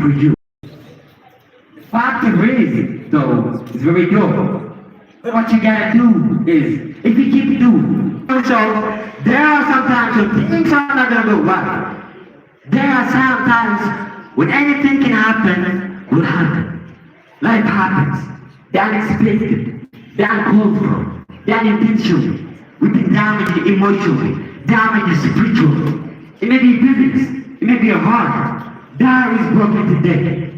for you. The fact is, though, is very dope. What you gotta do is, if you keep doing, so there are sometimes when things are not gonna go right. There are sometimes when anything can happen, will happen. Life happens. The unexpected, the uncalled for, the unintentional. We can damage it emotionally, damage it spiritually. It may be business, it may be a heart. That is broken today.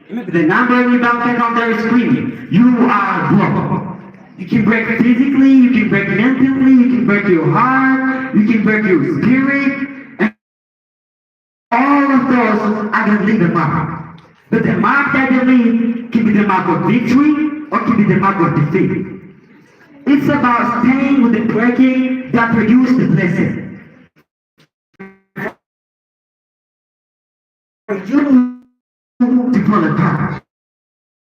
The number in your bank account there is screaming. You are broke. You can break physically, you can break mentally, you can break your heart, you can break your spirit. And all of those are going to leave a mark. But the mark that they leave can be the mark of victory or can be the mark of defeat. It's about staying with the breaking that produced the blessing. For you to fall apart.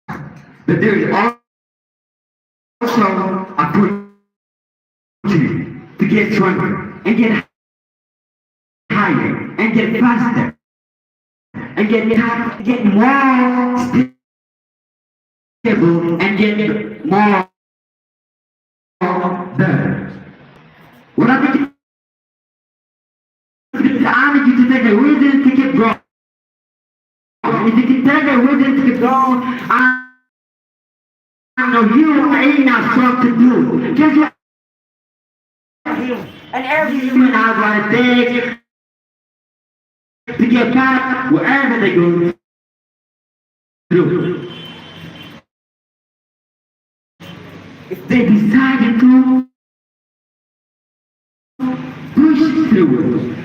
But there is also a opportunity to get stronger and get higher and get faster and get more stable and get more better. What I think is I need you to take a reason to keep growing. If you can take a reason to keep going, I know you ain't not strong to do. Just like and every human has what it takes to get past wherever they go through. If they decided to push through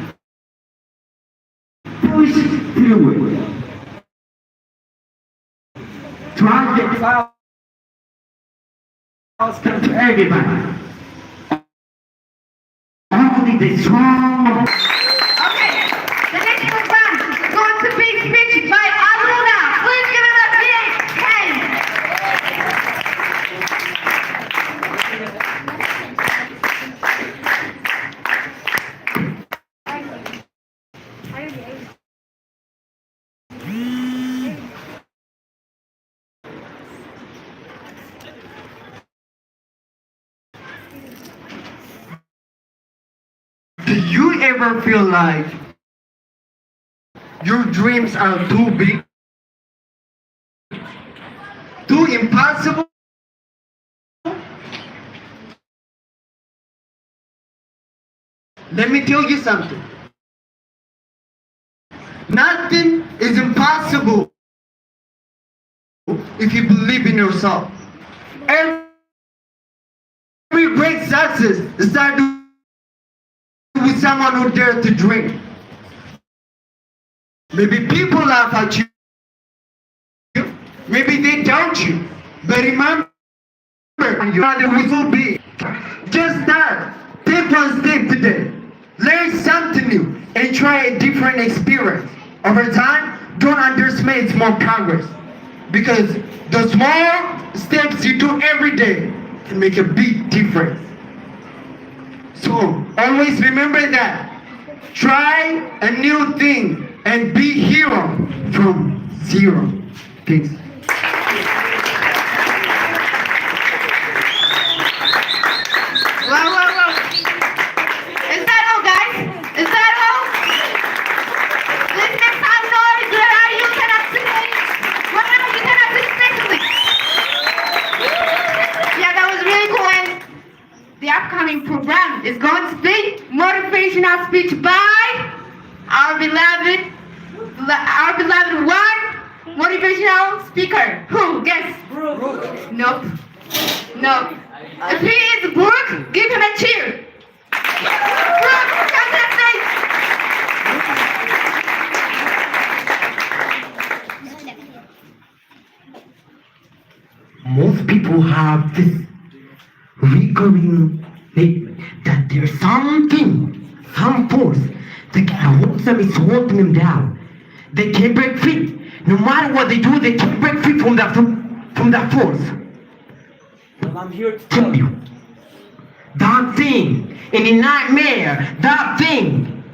it, try to get clouds come to everybody. Only the strong. Okay, the next one is going to be speech by Aruna. Please give it a big hand. Do you ever feel like your dreams are too big, too impossible? Let me tell you something. Nothing is impossible if you believe in yourself. Every great success started with someone who dared to dream. Maybe people laugh at you, maybe they doubt you, but remember, you will be. Just start. Take one step today. Learn something new and try a different experience. Over time, don't underestimate small progress, because the small steps you do every day can make a big difference. So always remember that. Try a new thing and be hero from zero. Thanks. Well. Is that all, guys? Is that all? Let's make some noise where you cannot sing. Wherever you cannot sing. Yeah, that was really cool. And the upcoming program is going to be motivational speech by our beloved one motivational speaker. Who? Guess? Brooke. Nope. If he is Brooke, give him a cheer. Brooke, come to the stage. Most people have this recurring statement that there's something, some force that holds them, is holding them down. They can't break free. No matter what they do, they can't break free from that force. Well, I'm here to Tell you, that thing in a nightmare, that thing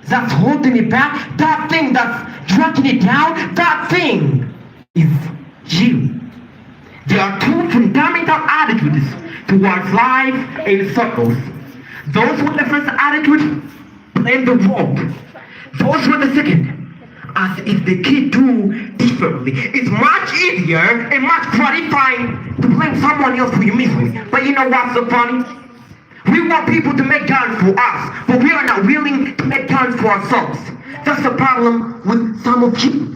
that's holding it back, that thing that's tracking it down, that thing is you. There are two fundamental attitudes towards life in circles. Those with the first attitude blame the world. Those with the second, as if they can do differently. It's much easier and much gratifying to blame someone else for your misery. But you know what's so funny? We want people to make time for us, but we are not willing to make time for ourselves. That's the problem with some of you.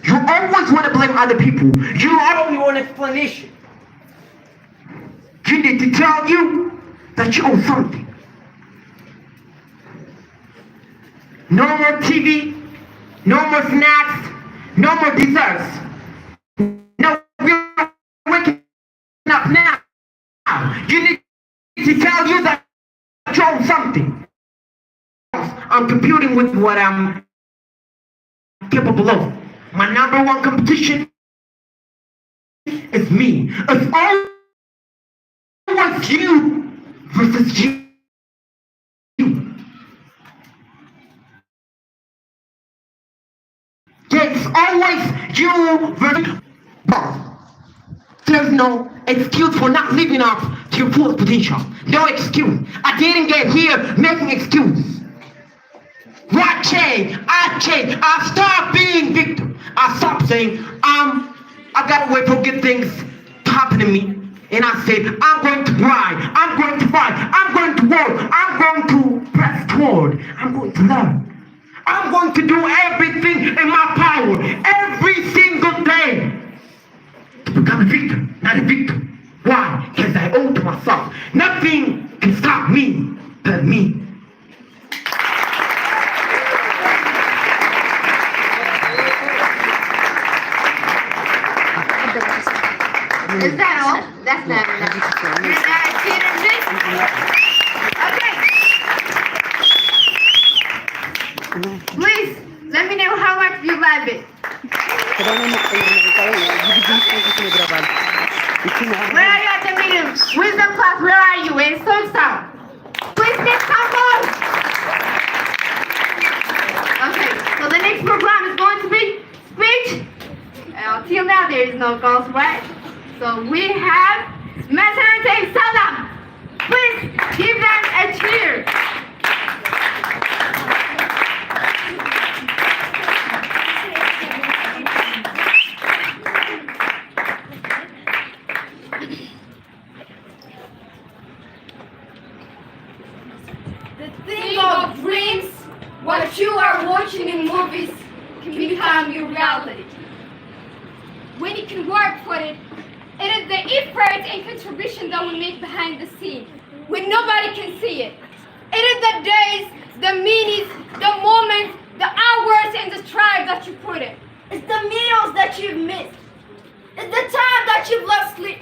You always want to blame other people. You only want explanation. You need to tell you that you owe something. No more TV, no more snacks, no more desserts. No, we're waking up now. You need to tell you that you owe something. I'm competing with what I'm capable of. My number one competition is me. It's always you versus you. It's always you versus both. There's no excuse for not living up to your full potential. No excuse. I didn't get here making excuses. What changed? I changed. I stopped being victim. I stopped saying, I gotta wait for good things to happen to me. And I said, I'm going to grind. I'm going to fight. I'm going to work. I'm going to press toward. I'm going to learn. I'm going to do everything in my power every single day to become a victor, not a victim. Why? Because I owe to myself. Nothing can stop me but me. Is that all? That's not enough. Okay. Please, let me know how much you love it. Where are you at the meeting? Wisdom class, where are you? In Soulstown. Please take some more. Okay, so the next program is going to be speech. Till now there is no girls, right? So we have Messerante Salam. Please give them a cheer. The thing of dreams, what you are watching in movies, can become your reality. When you can work for it, it is the effort and contribution that we make behind the scene, when nobody can see it. It is the days, the minutes, the moments, the hours, and the strive that you put in. It's the meals that you've missed. It's the time that you've lost sleep.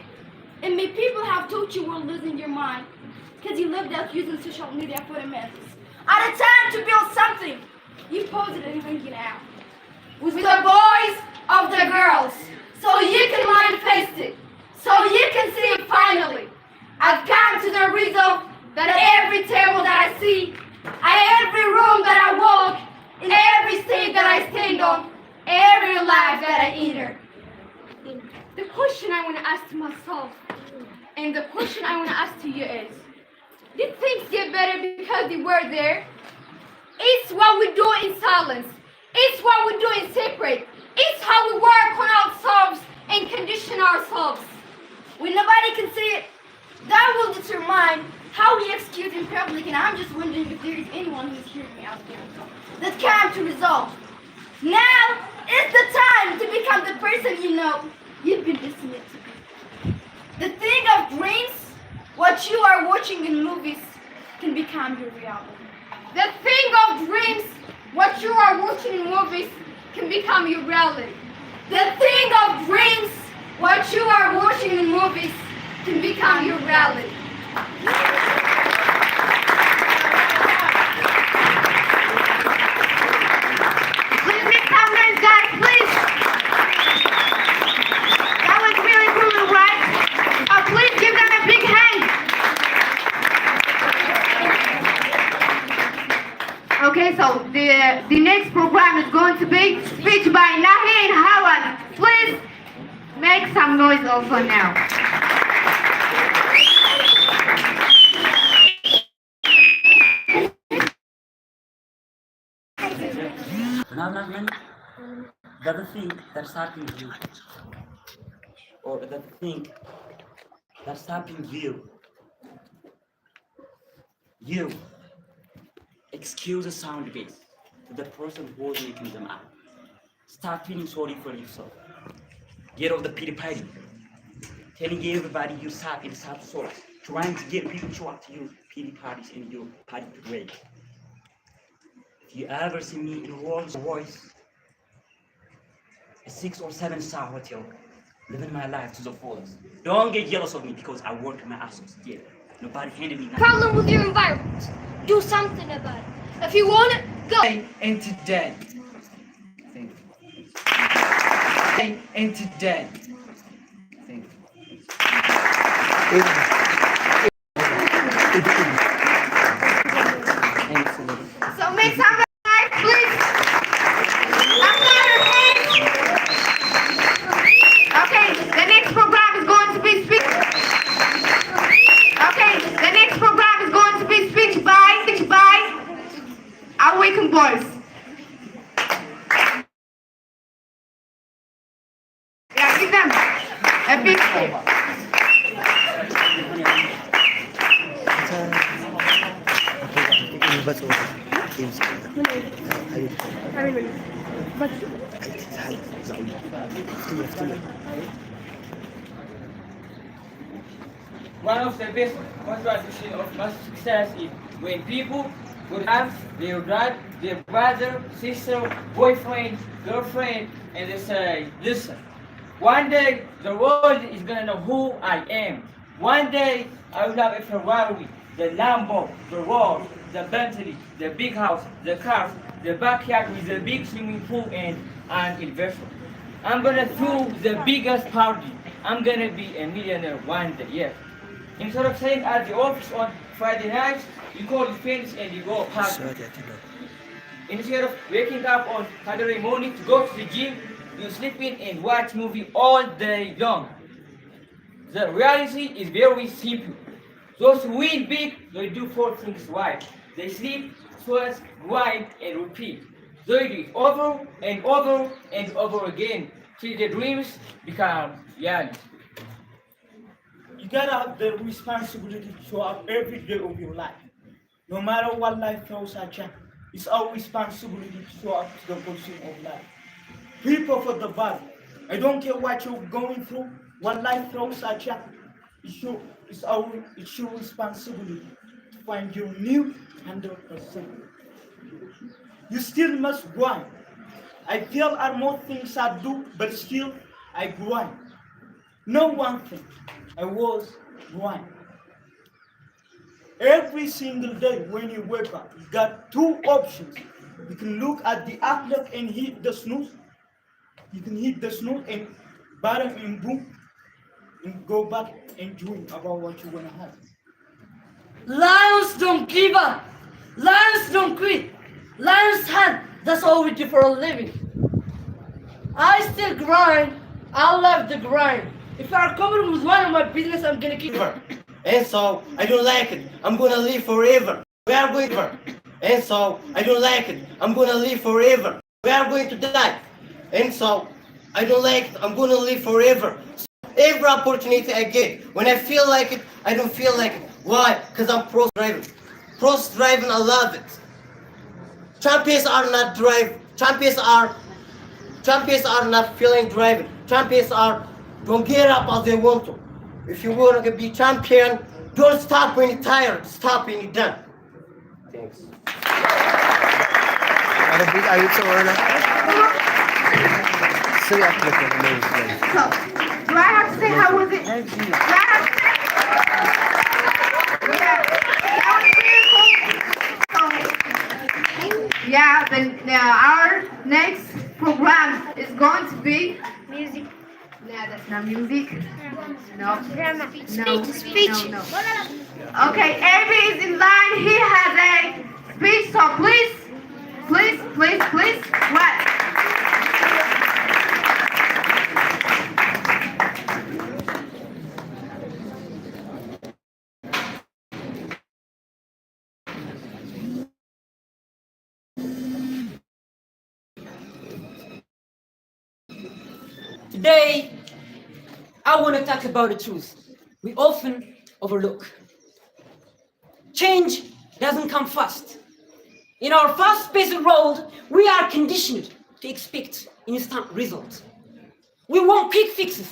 And many people have told you we're losing your mind because you lived out using social media for the masses. At a time to build something, you pose it and bring it out. With the boys of the girls, so you can manifest it, so you can see it finally. I've come to the result that every table that I see, every room that I walk, in every stage that I stand on, every life that I enter. The question I want to ask to myself, and the question I want to ask to you is, did things get better because they were there? It's what we do in silence. It's what we do in secret. It's how we work on ourselves and condition ourselves. When nobody can see it, that will determine how we execute in public, and I'm just wondering if there is anyone who's hearing me out there that can to resolve. Now is the time to become the person you know you've been listening to be. The thing of dreams, what you are watching in movies, can become your reality. The thing of dreams, what you are watching in movies, can become your reality. The thing of dreams, what you are watching in movies, can become your reality. Please make some noise, guys, please. That was really cool, right? Please give them a big hand. Okay, so the next program is going to be some noise also now. The thing that's happening you, or the thing that's happening you excuse the sound base to the person who is making them up. Start feeling sorry for yourself. Get off the pity party, telling everybody you suck and suck source, trying to get people to act you pity parties in your party parade. If you ever see me in Rolls Royce, a 6 or 7 star hotel, living my life to the fullest. Don't get jealous of me because I work my ass off. Yeah, nobody handed me nothing. Problem with your environment. Do something about it. If you want it, go. And today. And today. So make some noise, please. Okay, the next program is going to be speech. Okay, the next program is going to be speech by Awaken Boys. Yeah, give them a big step. One of the best contributions of mass success is when people would have their dad, their brother, sister, boyfriend, girlfriend, and they say, listen, one day the world is gonna know who I am. One day I will have a Ferrari, the Lambo, the Rolls, the Bentley, the big house, the cars, the backyard with the big swimming pool and an investor. I'm gonna throw the biggest party. I'm gonna be a millionaire one day, yes. Instead of staying at the office on Friday nights, you call your friends and you go party. Instead of waking up on Saturday morning to go to the gym, you sleep in and watch movie all day long. The reality is very simple. Those who win big, they do 4 things right. They sleep, sweat, grind, and repeat. They do it over and over and over again till their dreams become reality. You gotta have the responsibility to show up every day of your life. No matter what life throws at you, it's our responsibility to show up to the pursuit of life. People for the bad. I don't care what you're going through, what life throws at you. It's your responsibility to find your new 100%. You still must grind. I feel are more things I do, but still I grind. No one thing. I was grind. Every single day when you wake up, you got 2 options. You can look at the outlook and hit the snooze. You can hit the snooze and bottom and boom, and go back and dream about what you wanna have. Lions don't give up. Lions don't quit. Lions hunt. That's all we do for a living. I still grind. I love the grind. If you are coming with one of my business, I'm gonna keep it. And so I don't like it. I'm gonna live forever. We are going to. And so I don't like it. I'm gonna live forever. We are going to die. And so I don't like it. I'm gonna live forever. So every opportunity I get, when I feel like it, I don't feel like it. Why? Because I'm pro driving. Pro driving, I love it. Champions are not driving. Champions are not feeling driving. Champions are don't get up as they want to. If you want to be champion, don't stop when you're tired. Stop when you're done. Thanks. So, do I have to say how was it? Do I have to say? Yeah, that was really cool. Our next program is going to be music. No, that's not music. No. Speech. No. Okay, Avery is in line. He has a speech, so please, what? Today, I want to talk about the truth we often overlook. Change doesn't come fast. In our fast-paced world, we are conditioned to expect instant results. We want quick fixes,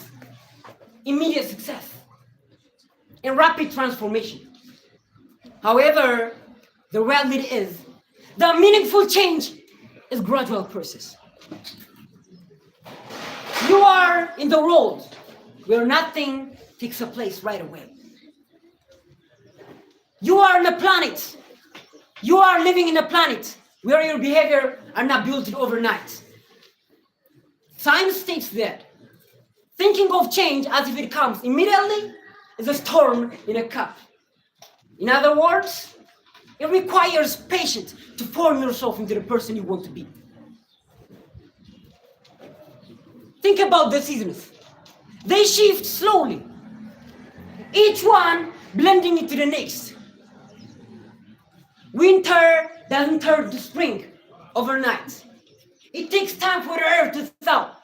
immediate success, and rapid transformation. However, the reality is that meaningful change is a gradual process. You are in the world where nothing takes a place right away. You are on a planet. You are living in a planet where your behavior are not built overnight. Science states that thinking of change as if it comes immediately is a storm in a cup. In other words, it requires patience to form yourself into the person you want to be. Think about the seasons. They shift slowly, each one blending into the next. Winter doesn't turn to spring overnight. It takes time for the earth to thaw,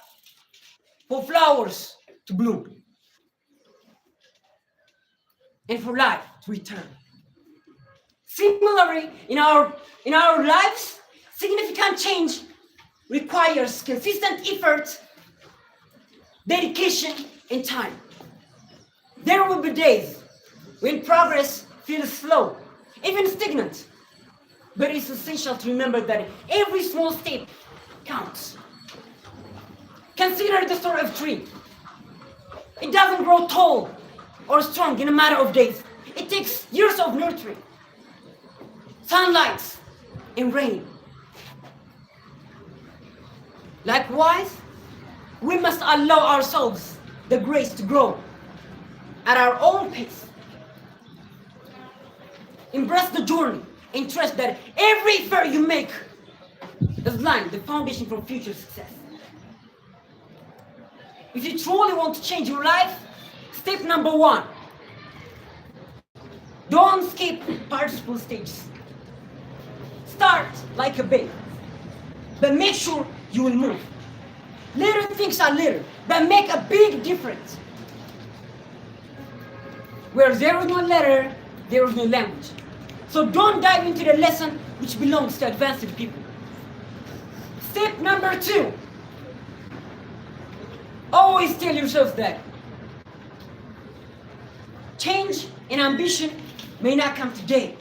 for flowers to bloom, and for life to return. Similarly, in our lives, significant change requires consistent effort, dedication, and time. There will be days when progress feels slow, even stagnant. But it's essential to remember that every small step counts. Consider the story of a tree. It doesn't grow tall or strong in a matter of days. It takes years of nurturing, sunlight, and rain. Likewise, we must allow ourselves the grace to grow at our own pace. Embrace the journey and trust that every effort you make is laying the foundation for future success. If you truly want to change your life, step number 1, don't skip participle stages. Start like a baby, but make sure you will move. Little things are little, but make a big difference. Where there is no letter, there is no language. So don't dive into the lesson which belongs to advanced people. Step number 2, always tell yourself that change and ambition may not come today,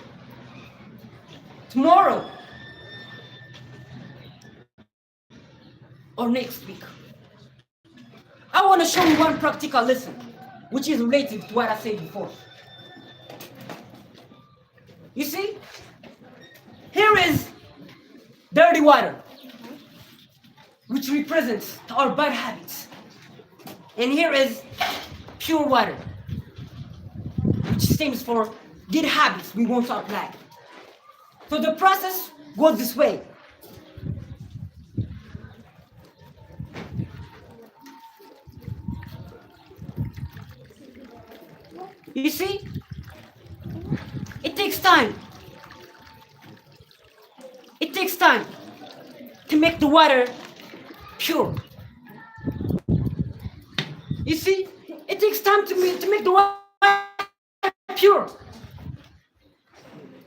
tomorrow, or next week. I want to show you one practical lesson which is related to what I said before. You see, here is dirty water, which represents our bad habits. And here is pure water, which stands for good habits we want to apply. So the process goes this way. You see, it takes time. It takes time to make the water pure. You see, it takes time to make the water pure.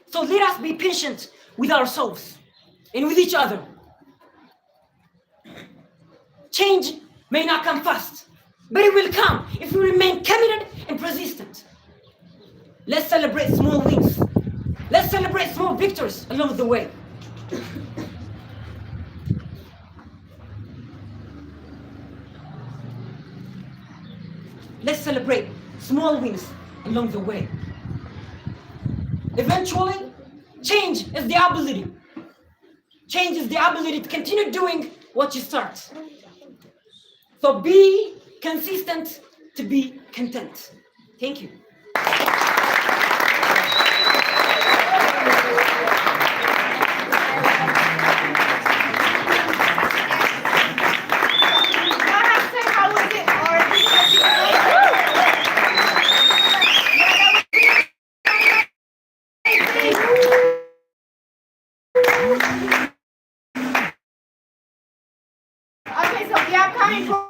So let us be patient with ourselves and with each other. Change may not come fast, but it will come if we remain committed and persistent. Let's celebrate small wins. Let's celebrate small victories along the way. Let's celebrate small wins along the way. Eventually, change is the ability. Change is the ability to continue doing what you start. So be consistent to be content. Thank you. Okay, so we are coming for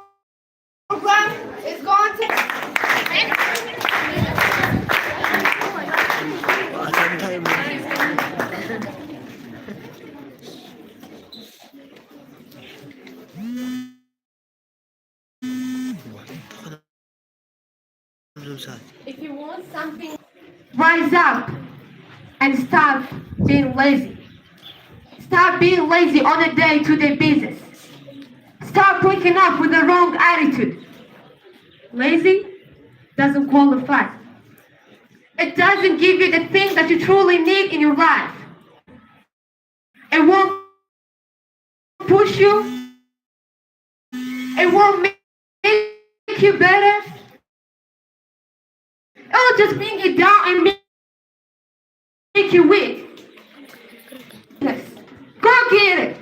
If you want something, rise up and stop being lazy. Stop being lazy on a day-to-day basis. Stop waking up with the wrong attitude. Lazy doesn't qualify. It doesn't give you the thing that you truly need in your life. It won't push you. It won't make you better. It'll just bring you down and make you weak. Yes. Go get it.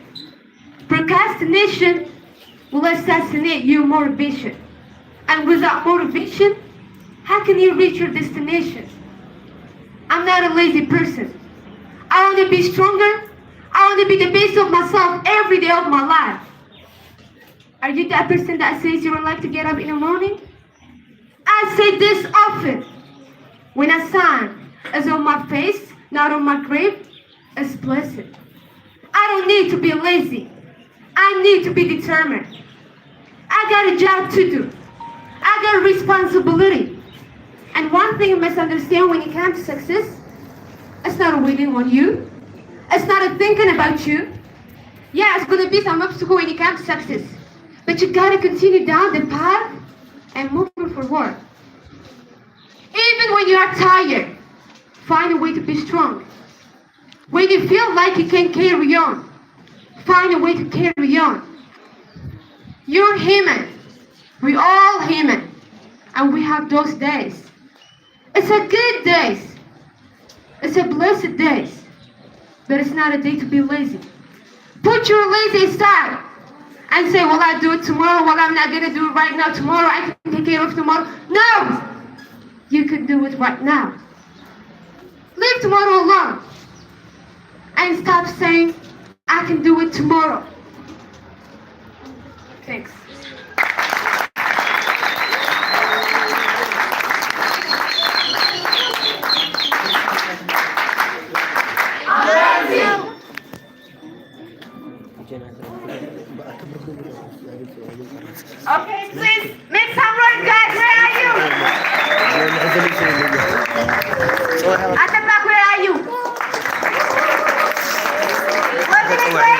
Procrastination will assassinate your motivation. And without motivation, how can you reach your destination? I'm not a lazy person. I want to be stronger. I want to be the best of myself every day of my life. Are you that person that says you don't like to get up in the morning? I say this often. When a sign is on my face, not on my grave, it's blessed. I don't need to be lazy. I need to be determined. I got a job to do. I got a responsibility. And one thing you must understand when it comes to success, it's not waiting on you. It's not thinking about you. Yeah, it's going to be some obstacle when it comes to success. But you got to continue down the path and move forward. Even when you are tired, find a way to be strong. When you feel like you can't carry on, find a way to carry on. You're human. We all human. And we have those days. It's a good days. It's a blessed days. But it's not a day to be lazy. Put your lazy aside and say, well, I'll do it tomorrow. Well, I'm not going to do it right now. Tomorrow, I can take care of tomorrow. No! You can do it right now. Leave tomorrow alone. And stop saying, I can do it tomorrow. Thanks. Okay, please make some noise, guys. Where are you? At the back, where are you? What did I say?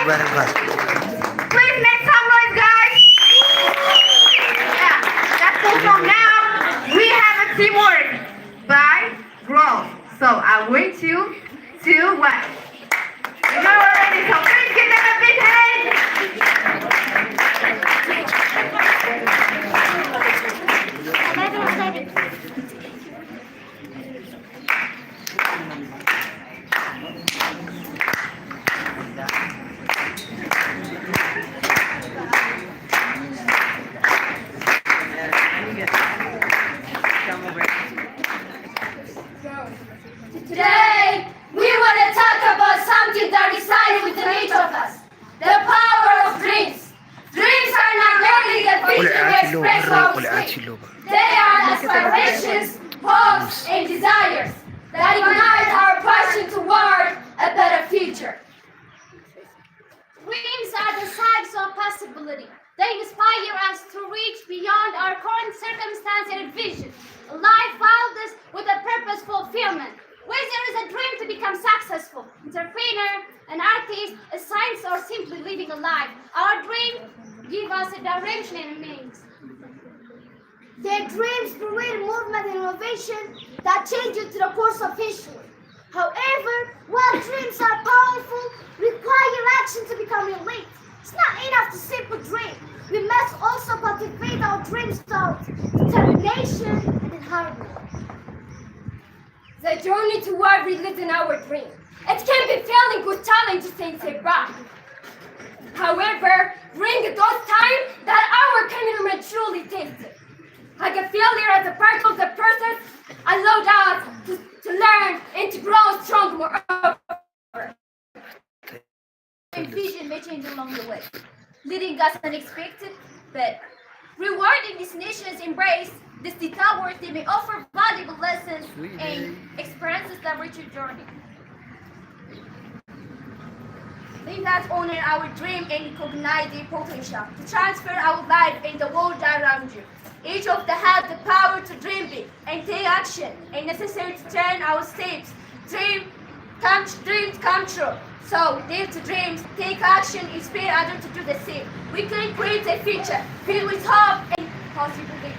Please make some noise, guys. Yeah, that's so from now. We have a teamwork by growth. So I want you to what? You know already. So please give them a big hand. today we want to talk about something that resides within each of us. The power of dreams. Dreams are not merely the vision we express our sleep. They are aspirations, hopes, and desires that ignite our passion toward a better future. Dreams are the sides of possibility. They inspire us to reach beyond our current circumstance and vision. A life filled us with a purpose fulfillment. Whether there is a dream to become successful, entrepreneur, an artist, a scientist, or simply living a life, our dream gives us a direction and a meaning. Their dreams create movement and innovation that changes the course of history. However, while dreams are powerful, require action to become elite. It's not enough to simply dream. We must also cultivate our dreams through determination and hard work. The journey toward realizing our dream. It can be filled with challenges and setbacks. However, bring those times that our community truly tasted. Like a failure as a part of the process, allowed us to learn and to grow strong moreover. Vision may change along the way, leading us unexpected, but rewarding destinations embrace these detours. They may offer valuable lessons and experiences that reach your journey. Let us honor our dream and recognize their potential to transfer our life in the world around you. Each of them has the power to dream big and take action, and necessary to turn our steps. Dreams come true. So, dare to dreams, take action, inspire others to do the same. We can create a future filled with hope and possibility.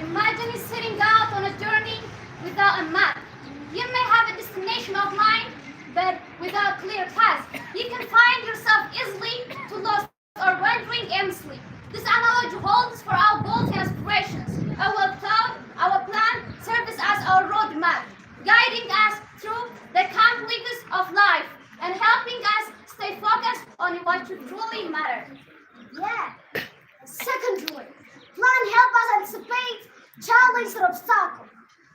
Imagine setting out on a journey without a map. You may have a destination of mind, but without a clear path, you can find yourself easily to lost or wandering aimlessly. This analogy holds for our goals and aspirations. Our thought, our plan serves as our roadmap, guiding us through the complexities of life and helping us stay focused on what truly matters. Yeah. Secondly, plan help us anticipate challenges and obstacles.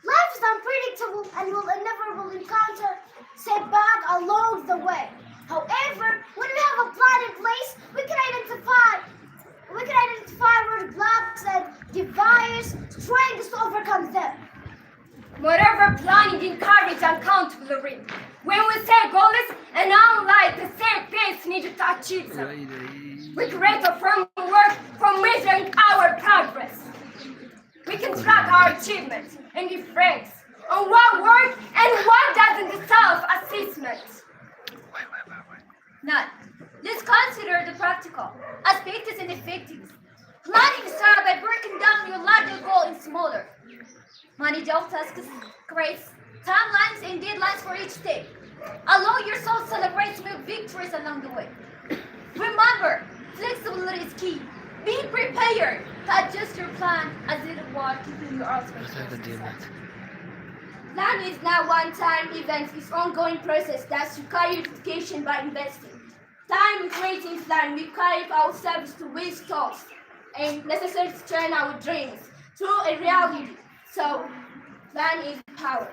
Life is unpredictable and will inevitably encounter setbacks along the way. However, when we have a plan in place, we can identify roadblocks and devise strengths to overcome them. Moreover, planning encourages accountability. When we set goals and outline the same pace needed to achieve them, we create a framework for measuring our progress. We can track our achievements and reflect on what works and what doesn't. Self-assessment. Now, let's consider the practical aspects and effectiveness. Planning starts by breaking down your larger goal in smaller, manageable tasks, creates timelines and deadlines for each step. Allow yourself to celebrate small victories along the way. Remember, flexibility is key. Be prepared to adjust your plan as it while keeping your expectations. Plan is not one-time event, it's an ongoing process that requires education by investing. Time in creating plan, we carry ourselves to waste thoughts and necessary to turn our dreams to a reality. So, plan is power.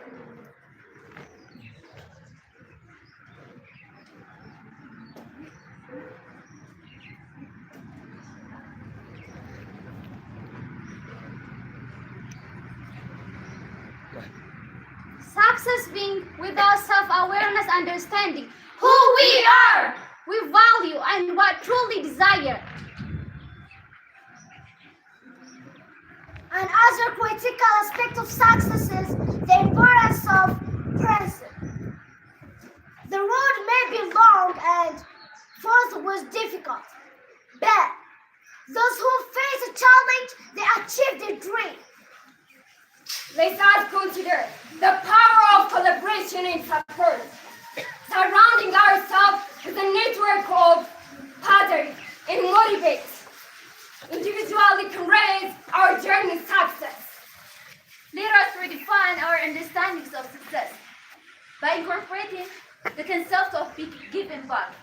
Success being without self-awareness, understanding who we are, we value, and what truly desire. Another critical aspect of success is the importance of present. The road may be long and first was difficult, but those who face a challenge, they achieve their dream. Let us consider the power of collaboration and support. Surrounding ourselves with a network of patterns and motivates. Individually can raise our journey success. Let us redefine our understandings of success by incorporating the concept of giving back.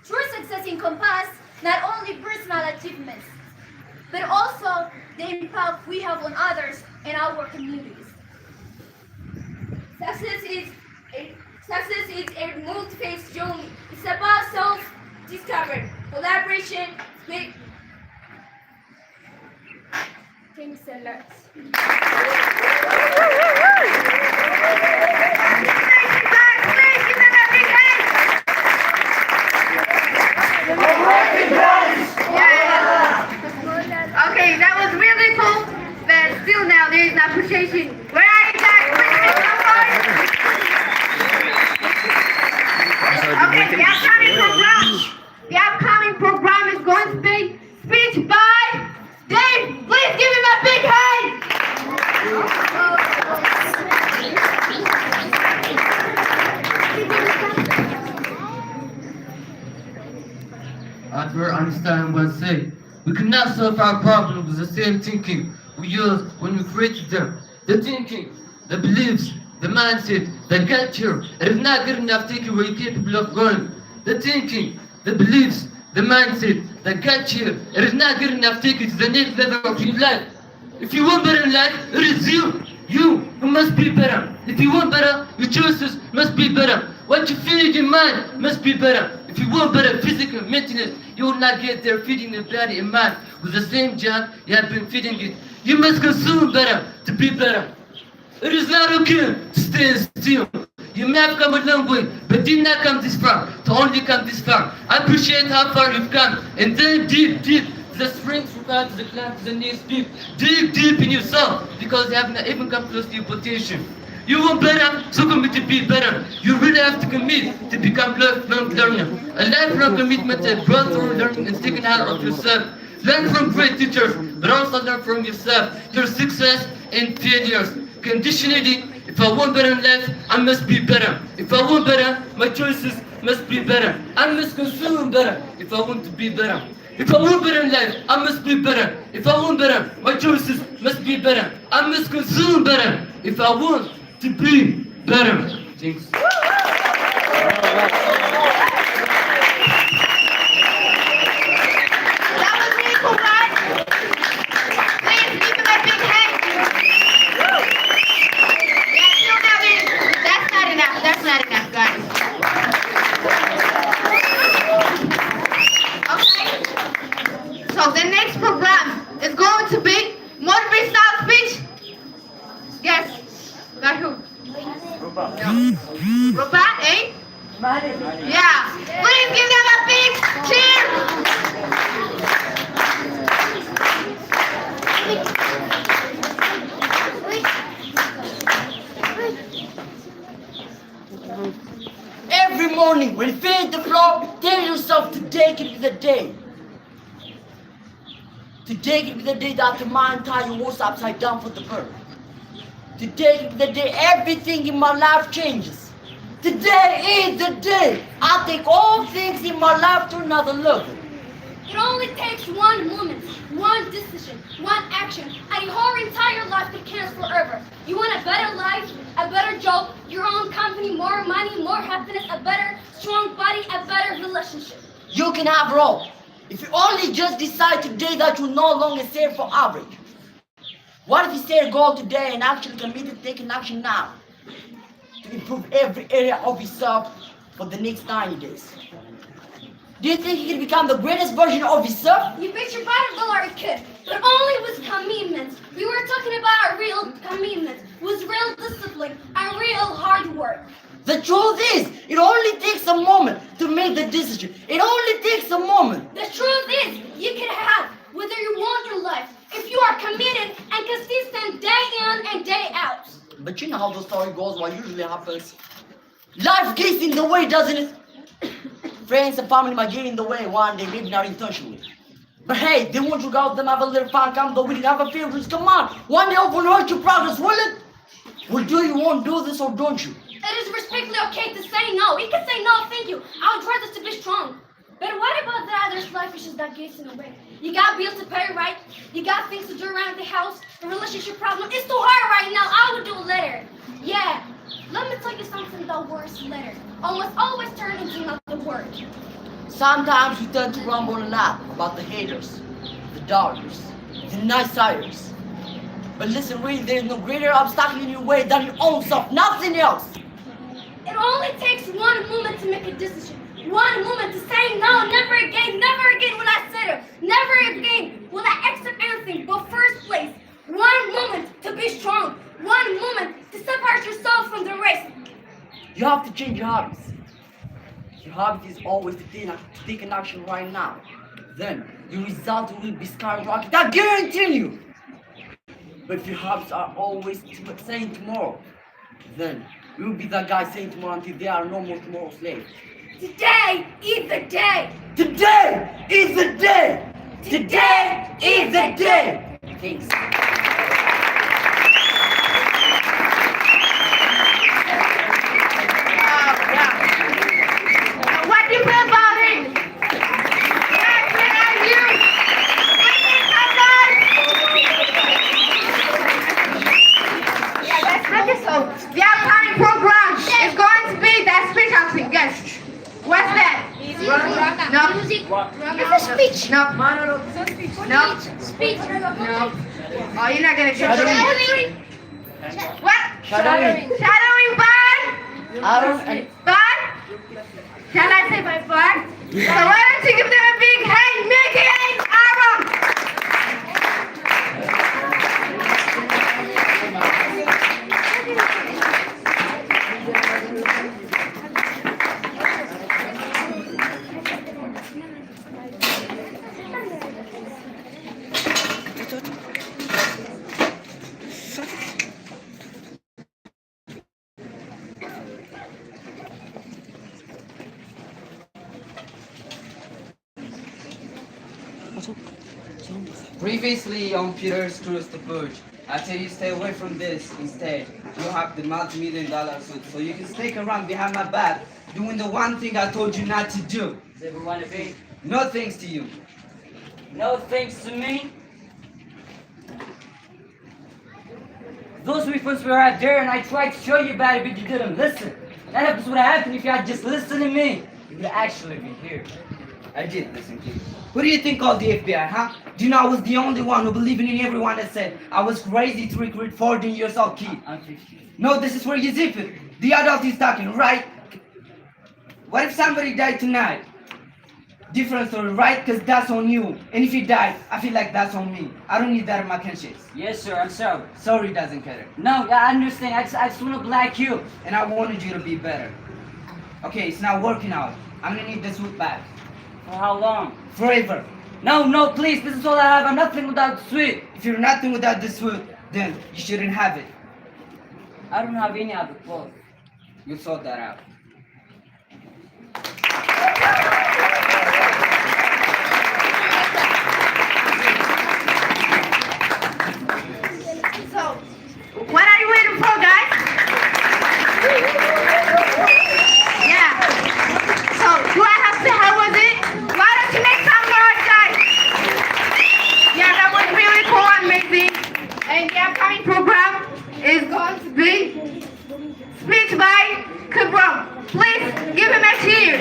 True success encompasses not only personal achievements, but also the impact we have on others and our communities. Success is a multi-phase journey. It's about self-discovery, collaboration, with... Thanks a lot. Okay, that was really cool, but still now there is an appreciation. Where are you guys? Okay, the upcoming program is going to be speech by Dave. Please give him a big hand. After Einstein was said, we cannot solve our problems with the same thinking we used when we created them. The thinking, the beliefs, the mindset that got here, it is not good enough to take you where you're capable of going. The thinking, the beliefs, the mindset that got here, it is not good enough to take you to the next level of your life. If you want better in life, it is you who must be better. If you want better, your choices must be better. What you feel in your mind must be better. If If you want better physical maintenance, you will not get there feeding your body and mind with the same job you have been feeding it. You must consume better to be better. It is not okay to stand still. You may have come a long way, but did not come this far to only come this far. I appreciate how far you've come, and then deep, the springs from out to the climb to the knees deep in yourself, because you have not even come close to your potential. You want better, so commit to be better. You really have to commit to become lifelong learner. A lifelong commitment to growth through learning and taking out of yourself. Learn from great teachers, but also learn from yourself, your success and failures. Conditionally, if I want better in life, I must be better. If I want better, my choices must be better. I must consume better if I want to be better. If I want better in life, I must be better. If I want better, my choices must be better. I must consume better if I want to be better. Thanks. That was really cool, guys. Please give them a big hand. Yeah, still not in. That's not enough. That's not enough, guys. Okay. So the next program is going to be motivational speech. Guess. Got who? Robot, eh? Yeah. Please give them a big cheer. Every morning when you feel the floor, tell yourself today can be the day. Today can be the day that the mind tie your walls upside down for the bird. Today can be the day everything in my life changes. Today is the day I take all things in my life to another level. It only takes one moment, one decision, one action, and your whole entire life becomes forever. You want a better life, a better job, your own company, more money, more happiness, a better, strong body, a better relationship. You can have it all. If you only just decide today that you no longer stay for average. What if you set a goal today and actually commit to taking action now to improve every area of yourself for the next 90 days? Do you think you can become the greatest version of yourself? You bet your bottom dollar it could, but only with commitment. We were talking about a real commitment, with real discipline, and real hard work. The truth is, it only takes a moment to make the decision. It only takes a moment. The truth is, you can have whether you want your life, if you are committed and consistent day in and day out. But you know how the story goes, what usually happens. Life gets in the way, doesn't it? Friends and family might get in the way one day, maybe not intentionally. But hey, they want you to go out them, have a little fun, come though we didn't have a favorites. Come on, one day it will hurt your progress, will it? Well, do you want to do this or don't you? It is respectfully okay to say no. You can say no, thank you. I'll try this to be strong. But what about the other life issues that gets in the way? You got bills to pay, right? You got things to do around the house. The relationship problem. It's too hard right now. I would do a letter. Yeah. Let me tell you something about words letter. Almost always turn into another word. Sometimes we tend to grumble a lot about the haters, the doubters, the naysayers. But listen, really, there's no greater obstacle in your way than your own self, nothing else. It only takes one moment to make a decision. One moment to say no, never again will I settle. Never again will I accept anything but first place. One moment to be strong. One moment to separate yourself from the rest. You have to change your habits. Your habit is always to take an action right now. Then your result will be skyrocketing. I guarantee you. But if your habits are always saying tomorrow, then you will be that guy saying tomorrow until there are no more tomorrow slaves. Today is the day. Today is the day. Today is the day. Thanks. What do you feel about it? Yes, where are you? Yeah, that's okay. So the upcoming program is going to be that speech housing. Yes. What's that? No. Music. It's a speech. No. No. Speech. No. Oh, you're not gonna get it. What? Shadowing. Shadowing bud. Aaron and Bud. Can I say my flag? So why don't you give them a big hey, Mickey and Aaron? Previously on Peter's Cruise to Burj, I tell you stay away from this. Instead, you have the multi-million-dollar suit, so you can stick around behind my back, doing the one thing I told you not to do. Does everyone want to be? No thanks to you. No thanks to me. Those refunds were out there and I tried to show you about it, but you didn't listen. That happens would have happened if you had just listened to me. You would actually be here. I did listen to you. Who do you think called the FBI, huh? Do you know I was the only one who believed in everyone that said I was crazy to recruit 14-year-old kid? I'm 15. No, this is where you zip it. The adult is talking, right? What if somebody died tonight? Different story, right? Because that's on you. And if he died, I feel like that's on me. I don't need that in my conscience. Yes, sir, I'm sorry. Sorry doesn't cut it. No, I understand. I just want to be like you. And I wanted you to be better. Okay, it's not working out. I'm gonna need the suit back. For how long? Forever. No, please. This is all I have. I'm nothing without the suit. If you're nothing without the suit, then you shouldn't have it. I don't have any other clothes. You'll sort that out. So, what are you waiting for, guys? Yeah. So, do I have to, how was it? Why don't you make some noise, guys? Yeah, that was really cool and amazing. And the upcoming program is going to be speech by Kubram. Please give him a cheer.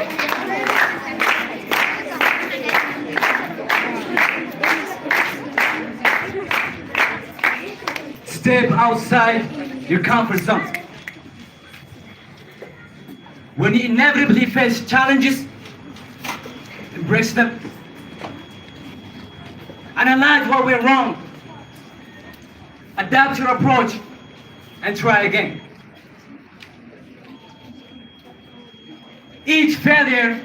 Step outside your comfort zone. When you inevitably face challenges, embrace them. Analyze what went wrong. Adapt your approach and try again. Each failure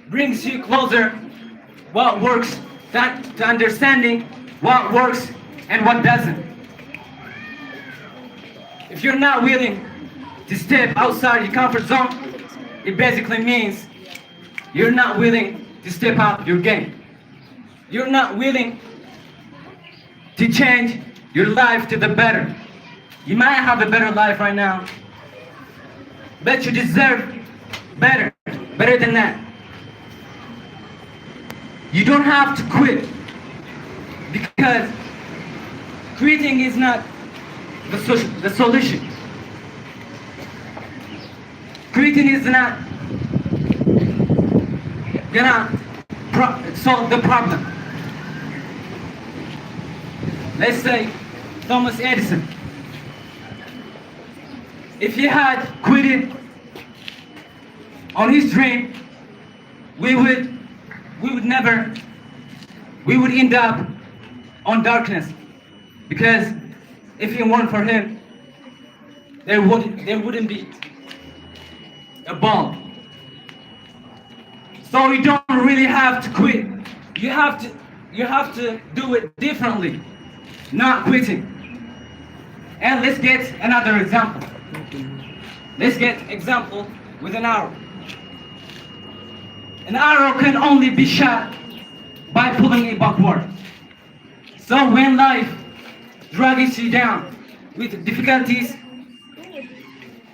brings you closer what works to understanding what works and what doesn't. If you're not willing to step outside your comfort zone, it basically means you're not willing to step up your game. You're not willing to change your life to the better. You might have a better life right now, but you deserve better than that. You don't have to quit, because quitting is not the solution. Quitting is not gonna solve the problem. Let's say Thomas Edison. If he had quitted on his dream, we would end up on darkness, because if it weren't for him, there wouldn't be a bulb. So you don't really have to quit. You have to do it differently, not quitting. And let's get another example. Let's get example with an arrow. An arrow can only be shot by pulling it backward. So when life drags you down with difficulties,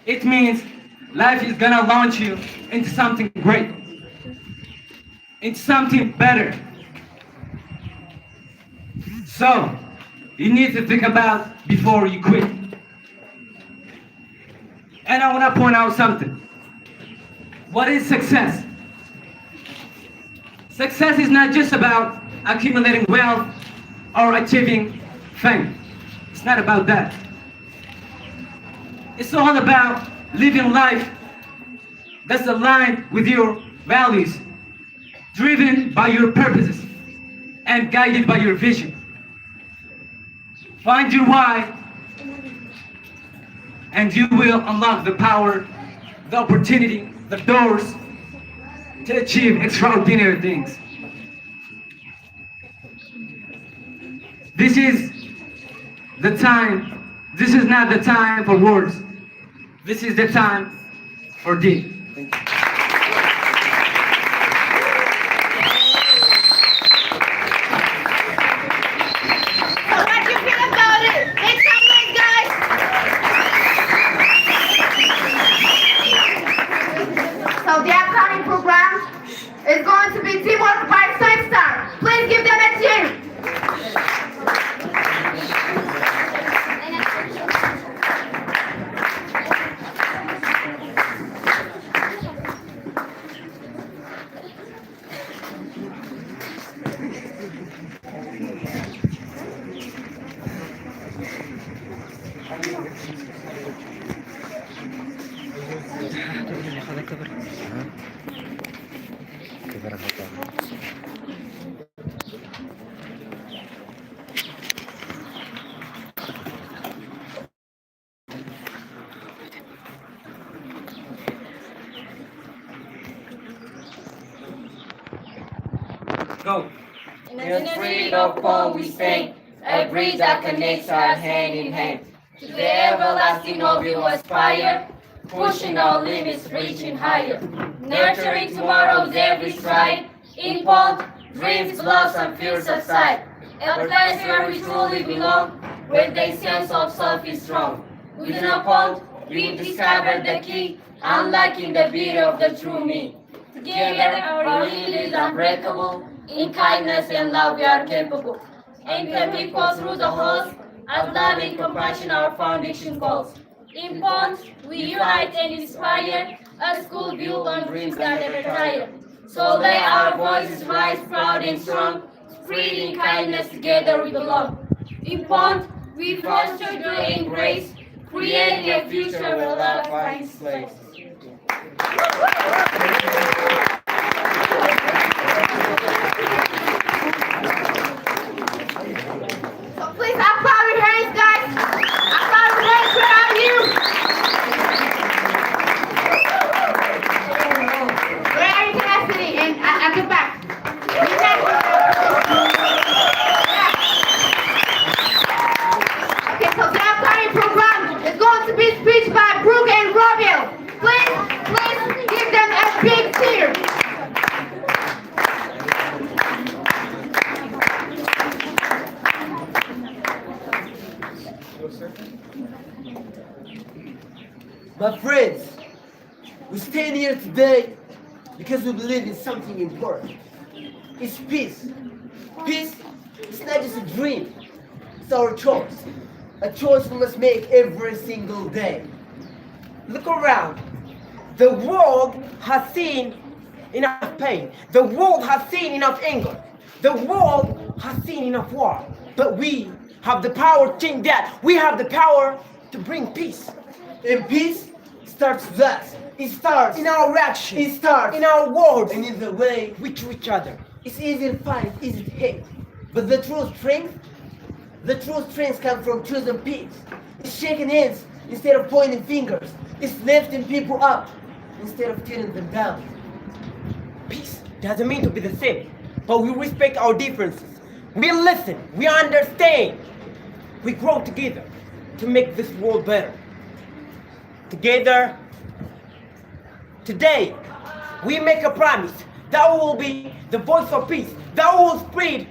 it means life is gonna launch you into something great, into something better. So you need to think about before you quit. And I wanna point out something. What is success? Success is not just about accumulating wealth or achieving fame. It's not about that. It's all about living life that's aligned with your values, driven by your purposes, and guided by your vision. Find your why, and you will unlock the power, the opportunity, the doors to achieve extraordinary things. This is the time, this is not the time for words. This is the time for deed. Thank you. So what do you feel about it? Make some noise, guys. So the upcoming program is going to be Teamwork by Star. Please give them a cheer. Go. In the street of PONT we sing, a bridge that connects our hand in hand. To the everlasting hope we will aspire, pushing our limits, reaching higher. Nurturing tomorrow's every stride, in PONT, dreams blossom, fears subside. A place where we truly belong, where the sense of self is strong. Within a PONT, we've discovered the key, unlocking the beauty of the true me. Together, our unity is unbreakable. In kindness and love we are capable. And can we pass through the halls, as love and compassion our foundation calls. In PONT, we unite and inspire, a school built on dreams that never tire. So let our voices rise proud and strong, spreading kindness together we belong. In PONT, we foster joy and grace, creating a future where love finds place. So please applaud your hands, guys. Applaud your hands. Where are you? Where are you guys sitting? And at the back. Okay, so the upcoming program is going to be speech by Brooke and Romeo. Please give them a big cheer. My friends, we stand here today because we believe in something important. It's peace. Peace is not just a dream, it's our choice. A choice we must make every single day. Look around. The world has seen enough pain. The world has seen enough anger. The world has seen enough war. But we have the power to change that. We have the power to bring peace. And peace starts with us. It starts in our actions. It starts in our words and in the way we treat each other. It's easy to fight, easy to hate. But the true strength comes from choosing peace. It's shaking hands instead of pointing fingers. It's lifting people up instead of tearing them down. Peace doesn't mean to be the same, but we respect our differences. We listen, we understand. We grow together to make this world better. Together, today, we make a promise that we will be the voice of peace, that we will spread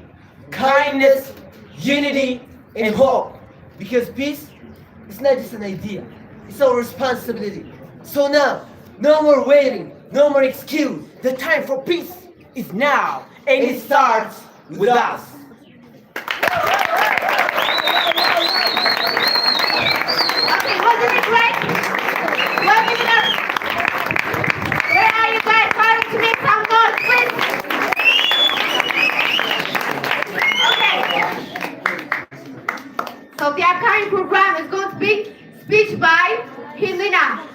kindness, unity, and hope. Because peace is not just an idea, it's our responsibility. So now, no more waiting, no more excuse. The time for peace is now, and it starts with us. Okay, wasn't it great? Wasn't it? Where are you guys? Trying to make some noise, please. Okay. So the upcoming program is going to be speech by Helena.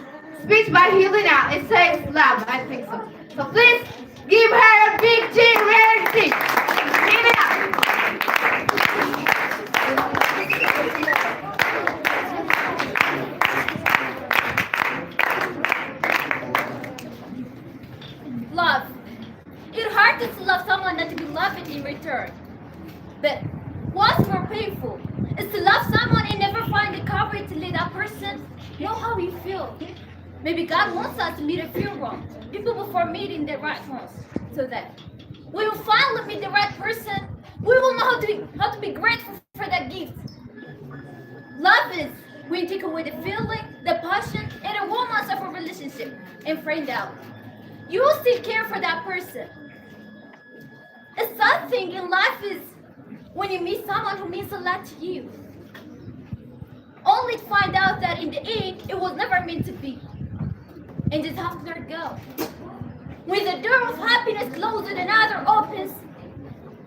speech by Helena. It says love, I think so. So please give her a big cheer, Helena. Love. It's hard to love someone not to be loved in return. But what's more painful is to love someone and never find the courage to let that person know how you feel. Maybe God wants us to meet a few wrong people before meeting the right ones, so that we will finally meet the right person. We will know how to be grateful for that gift. Love is when you take away the feeling, the passion, and the romance of a relationship and find out you will still care for that person. A sad thing in life is when you meet someone who means a lot to you, only to find out that in the end it was never meant to be, and just have to let it go. When the door of happiness closes and another opens,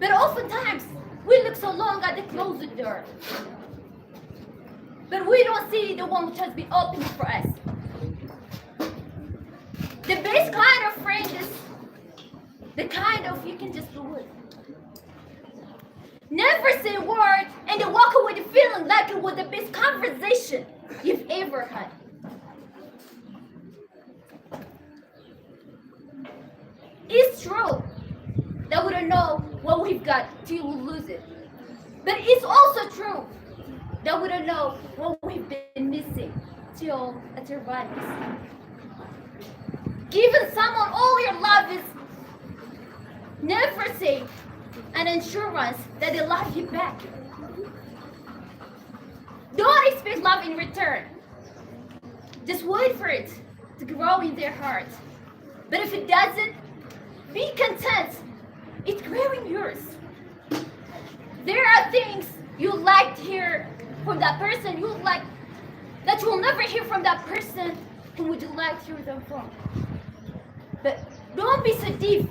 but oftentimes we look so long at the closed door, but we don't see the one which has been opened for us. The best kind of friend is the kind of you can just go with. Never say a word and then walk away feeling like it was the best conversation you've ever had. It's true that we don't know what we've got till we lose it. But it's also true that we don't know what we've been missing till it arrives. Giving someone all your love is never say an assurance that they love you back. Don't expect love in return. Just wait for it to grow in their heart. But if it doesn't, be content. It's growing yours. There are things you like to hear from that person you like that you will never hear from that person who would you like to hear them from. But don't be so deep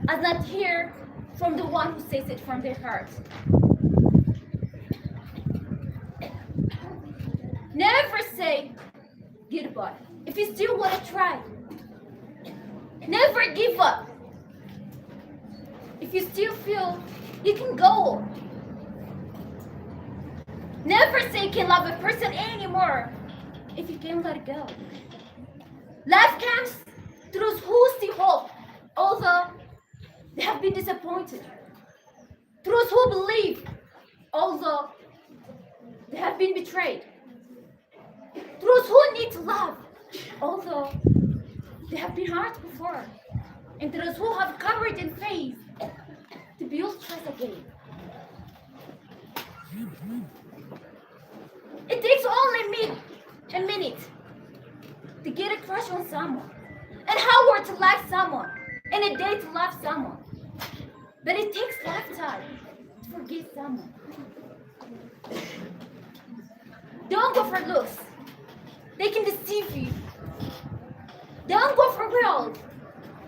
as not hear from the one who says it from their heart. Never say goodbye if you still want to try. Never give up if you still feel you can go. Never say you can love a person anymore if you can't let it go. Life comes to those who still hope, although they have been disappointed. To those who believe, although they have been betrayed. To those who need to love, although they have been hurt before. And to those who have courage and faith to build trust again. It takes only a minute to get a crush on someone, an hour to like someone, and a day to love someone. But it takes lifetime to forget someone. Don't go for looks. They can deceive you. Don't go for wealth,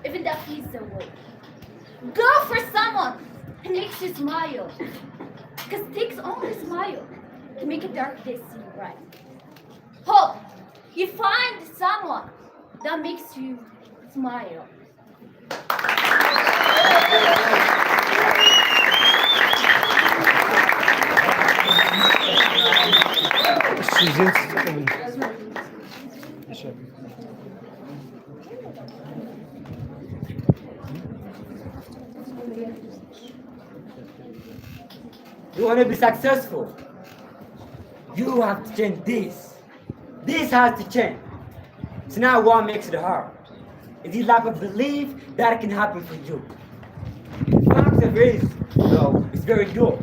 even that feels the way. Go for someone who makes you smile, because it takes only a smile to make a dark day seem bright. Hope you find someone that makes you smile. You want to be successful, you have to change this. This has to change. It's not what makes it hard. It's the lack of belief that it can happen for you. Facts of it is, though, it's very good.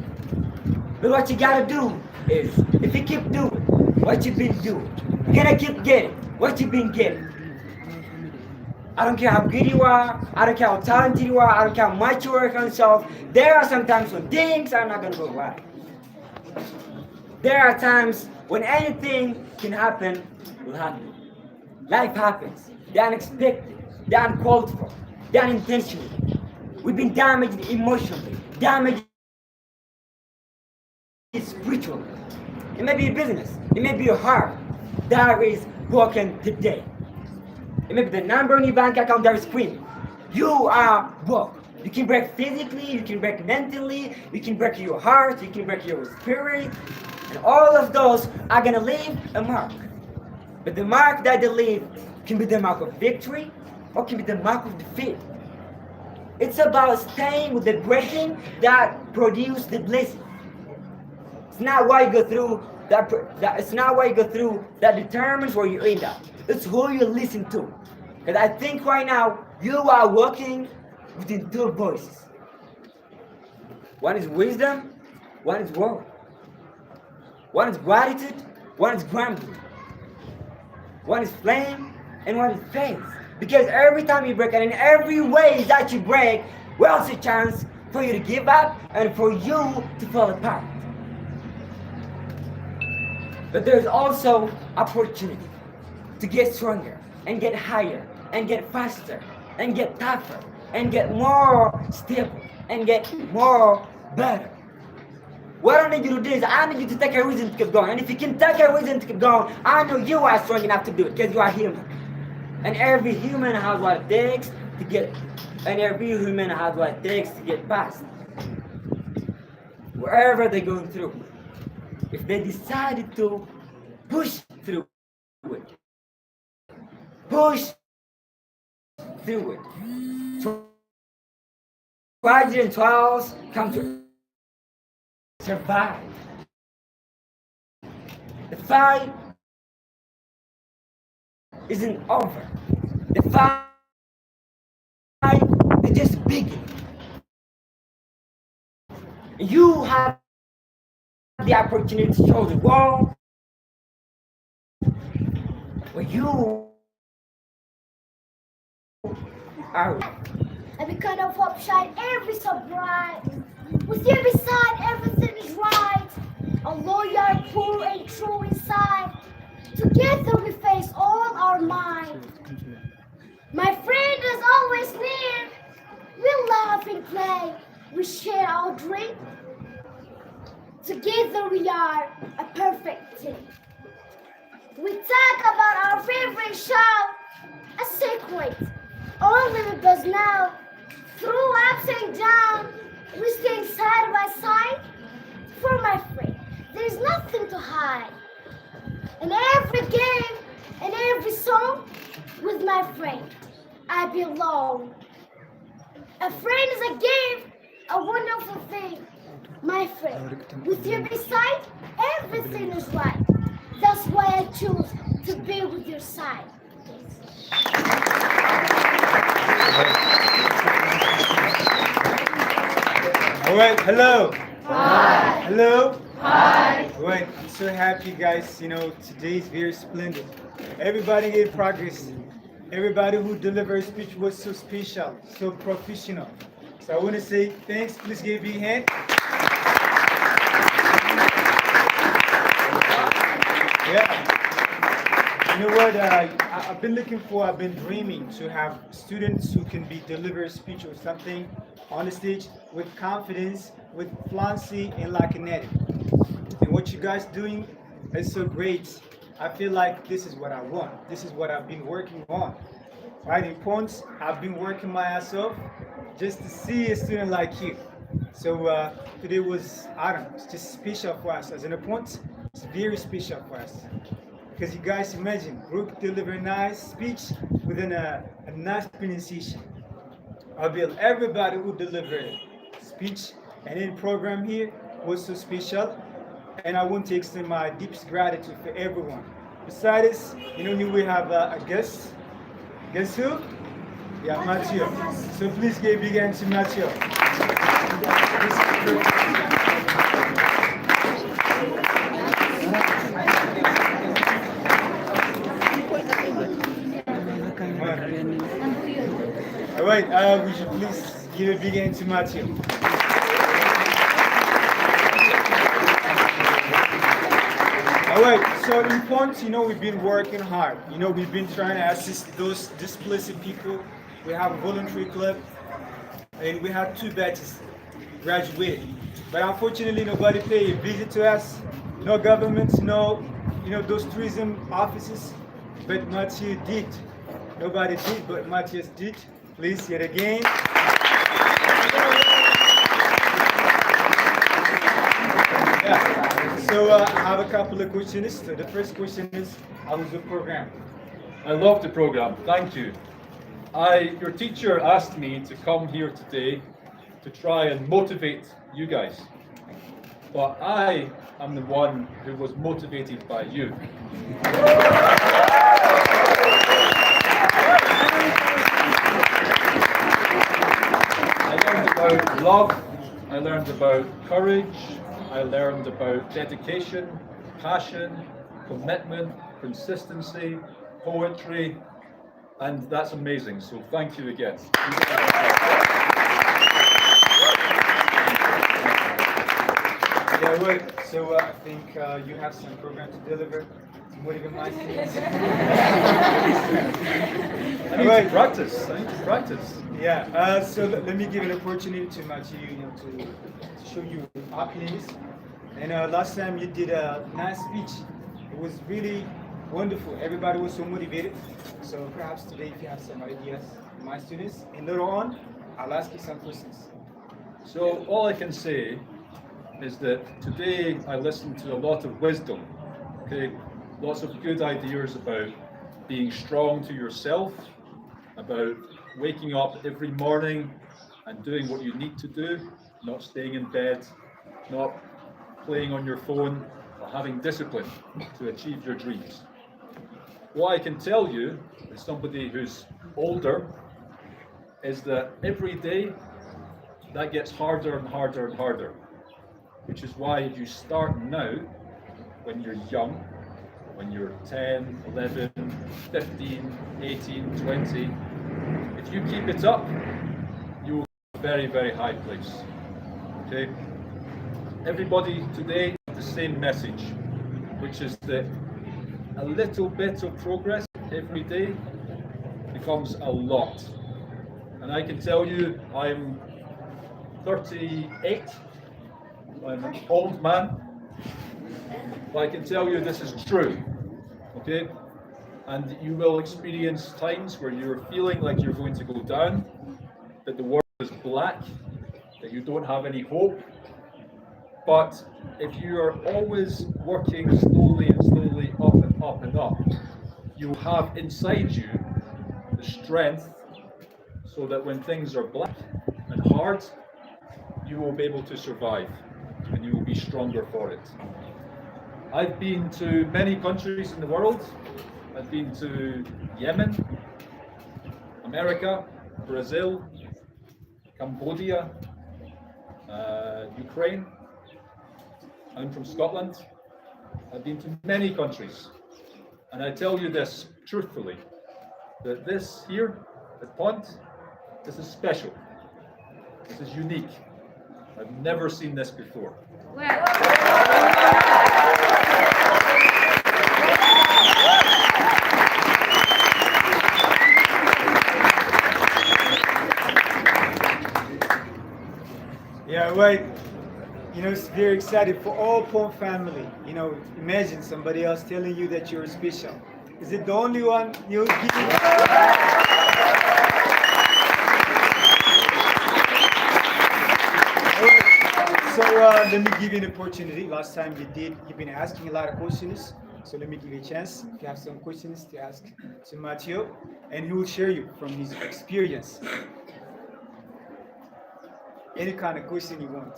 But what you gotta do is, if you keep doing what you've been doing, you're gonna keep getting what you've been getting. I don't care how good you are, I don't care how talented you are, I don't care how much you work on yourself. There are some times when things are not gonna go right. There are times when anything can happen will happen. Life happens. The unexpected, the uncalled for, the unintentional. We've been damaged emotionally, damaged spiritually. It may be your business, it may be your heart. that is broken today. And maybe the number on your bank account that is screaming. You are broke. You can break physically, you can break mentally, you can break your heart, you can break your spirit, and all of those are gonna leave a mark. But the mark that they leave can be the mark of victory or can be the mark of defeat. It's about staying with the breaking that produces the blessing. It's not what you go through it's not what you go through that determines where you end up. It's who you listen to. Because I think right now you are walking within two voices. One is wisdom, one is woe. One is gratitude, one is grumbling. One is flame, and one is faith. Because every time you break, and in every way that you break, well, it's a chance for you to give up and for you to fall apart. But there's also opportunity to get stronger and get higher and get faster and get tougher and get more stable and get more better. What I need you to do is I need you to take a reason to keep going. And if you can take a reason to keep going, I know you are strong enough to do it because you are human. And every human has what it takes to get, and every human has what it takes to get past. Wherever they're going through. If they decided to push through it. Push through it. Tragedy and trials come to survive. The fight isn't over. The fight is just beginning. You have the opportunity to show the world where you are. Every kind of hope shine every so bright. With you beside, everything is right. Although you are poor and true inside, together we face all our mind. My friend is always near. We laugh and play. We share our dream. Together we are a perfect team. We talk about our favorite show, a secret. Only with us now. Through ups and downs, we stand side by side. For my friend, there's nothing to hide. In every game, in every song, with my friend, I belong. A friend is a gift, a wonderful thing. My friend, with you beside, everything is right. That's why I choose to be with your side. All right, hello. Hi. Hello. Hi. Right, I'm so happy, guys. You know, today is very splendid. Everybody made progress. Everybody who delivered speech was so special, so professional. So I want to say thanks. Please give me a hand. Yeah. You know what? I've been looking for, I've been dreaming to have students who can deliver a speech or something on the stage with confidence, with fluency, and like a native. And what you guys doing is so great. I feel like this is what I want. This is what I've been working on. Right, in PONT, I've been working my ass off just to see a student like you. So today was, I don't know, it's just special for us. As in a PONT, it's very special for us. Because you guys imagine, Brooke delivered a nice speech within a nice pronunciation. I feel everybody who delivered speech and in program here was so special. And I want to extend my deepest gratitude for everyone. Besides this, you know, we have a guest. Guess who? Yeah, Matthew. So please give a big hand to Matthew. All right, we should please give a big hand to Matthew. All right, so in PONT, you know, we've been working hard. You know, we've been trying to assist those displaced people. We have a voluntary club, and we had 2 batches graduated. But unfortunately, nobody paid a visit to us. No government, no those tourism offices, but Matthew did. Nobody did, but Matthias did. Please, yet again. Yeah. So I have a couple of questions. So the first question is, how was the program? I love the program. Thank you. Your teacher asked me to come here today to try and motivate you guys. But I am the one who was motivated by you. I learned about love, I learned about courage, I learned about dedication, passion, commitment, consistency, poetry, and that's amazing. So thank you again. Yeah, right. So I think you have some program to deliver. What even my students? I need to practice. I need to practice. Yeah. So let me give an opportunity to Matthew, to show you happiness. And last time you did a nice speech. It was really wonderful. Everybody was so motivated. So perhaps today, if you have some ideas, my students, and later on, I'll ask you some questions. So all I can say is that today I listened to a lot of wisdom. Okay, lots of good ideas about being strong to yourself, about waking up every morning and doing what you need to do, not staying in bed, not playing on your phone, or having discipline to achieve your dreams. What I can tell you, as somebody who's older, is that every day that gets harder and harder and harder, which is why if you start now, when you're young, when you're 10, 11, 15, 18, 20, if you keep it up, you will go to a very, very high place. Okay? Everybody today has the same message, which is that a little bit of progress every day becomes a lot. And I can tell you, I'm 38, I'm an old man, but I can tell you this is true, okay? And you will experience times where you're feeling like you're going to go down, that the world is black, that you don't have any hope. But if you are always working slowly and slowly up and up and up, you have inside you the strength so that when things are black and hard, you will be able to survive and you will be stronger for it. I've been to many countries in the world. I've been to Yemen, America, Brazil, Cambodia, Ukraine. I'm from Scotland. I've been to many countries. And I tell you this truthfully, that this here at PONT, this is special. This is unique. I've never seen this before. Yeah, right. It's very exciting for all PONT family. Imagine somebody else telling you that you're special. Is it the only one you'll give? So let me give you an opportunity. Last time you've been asking a lot of questions. So let me give you a chance. If you have some questions to ask to Matthew, and he will share you from his experience. Any kind of question you want.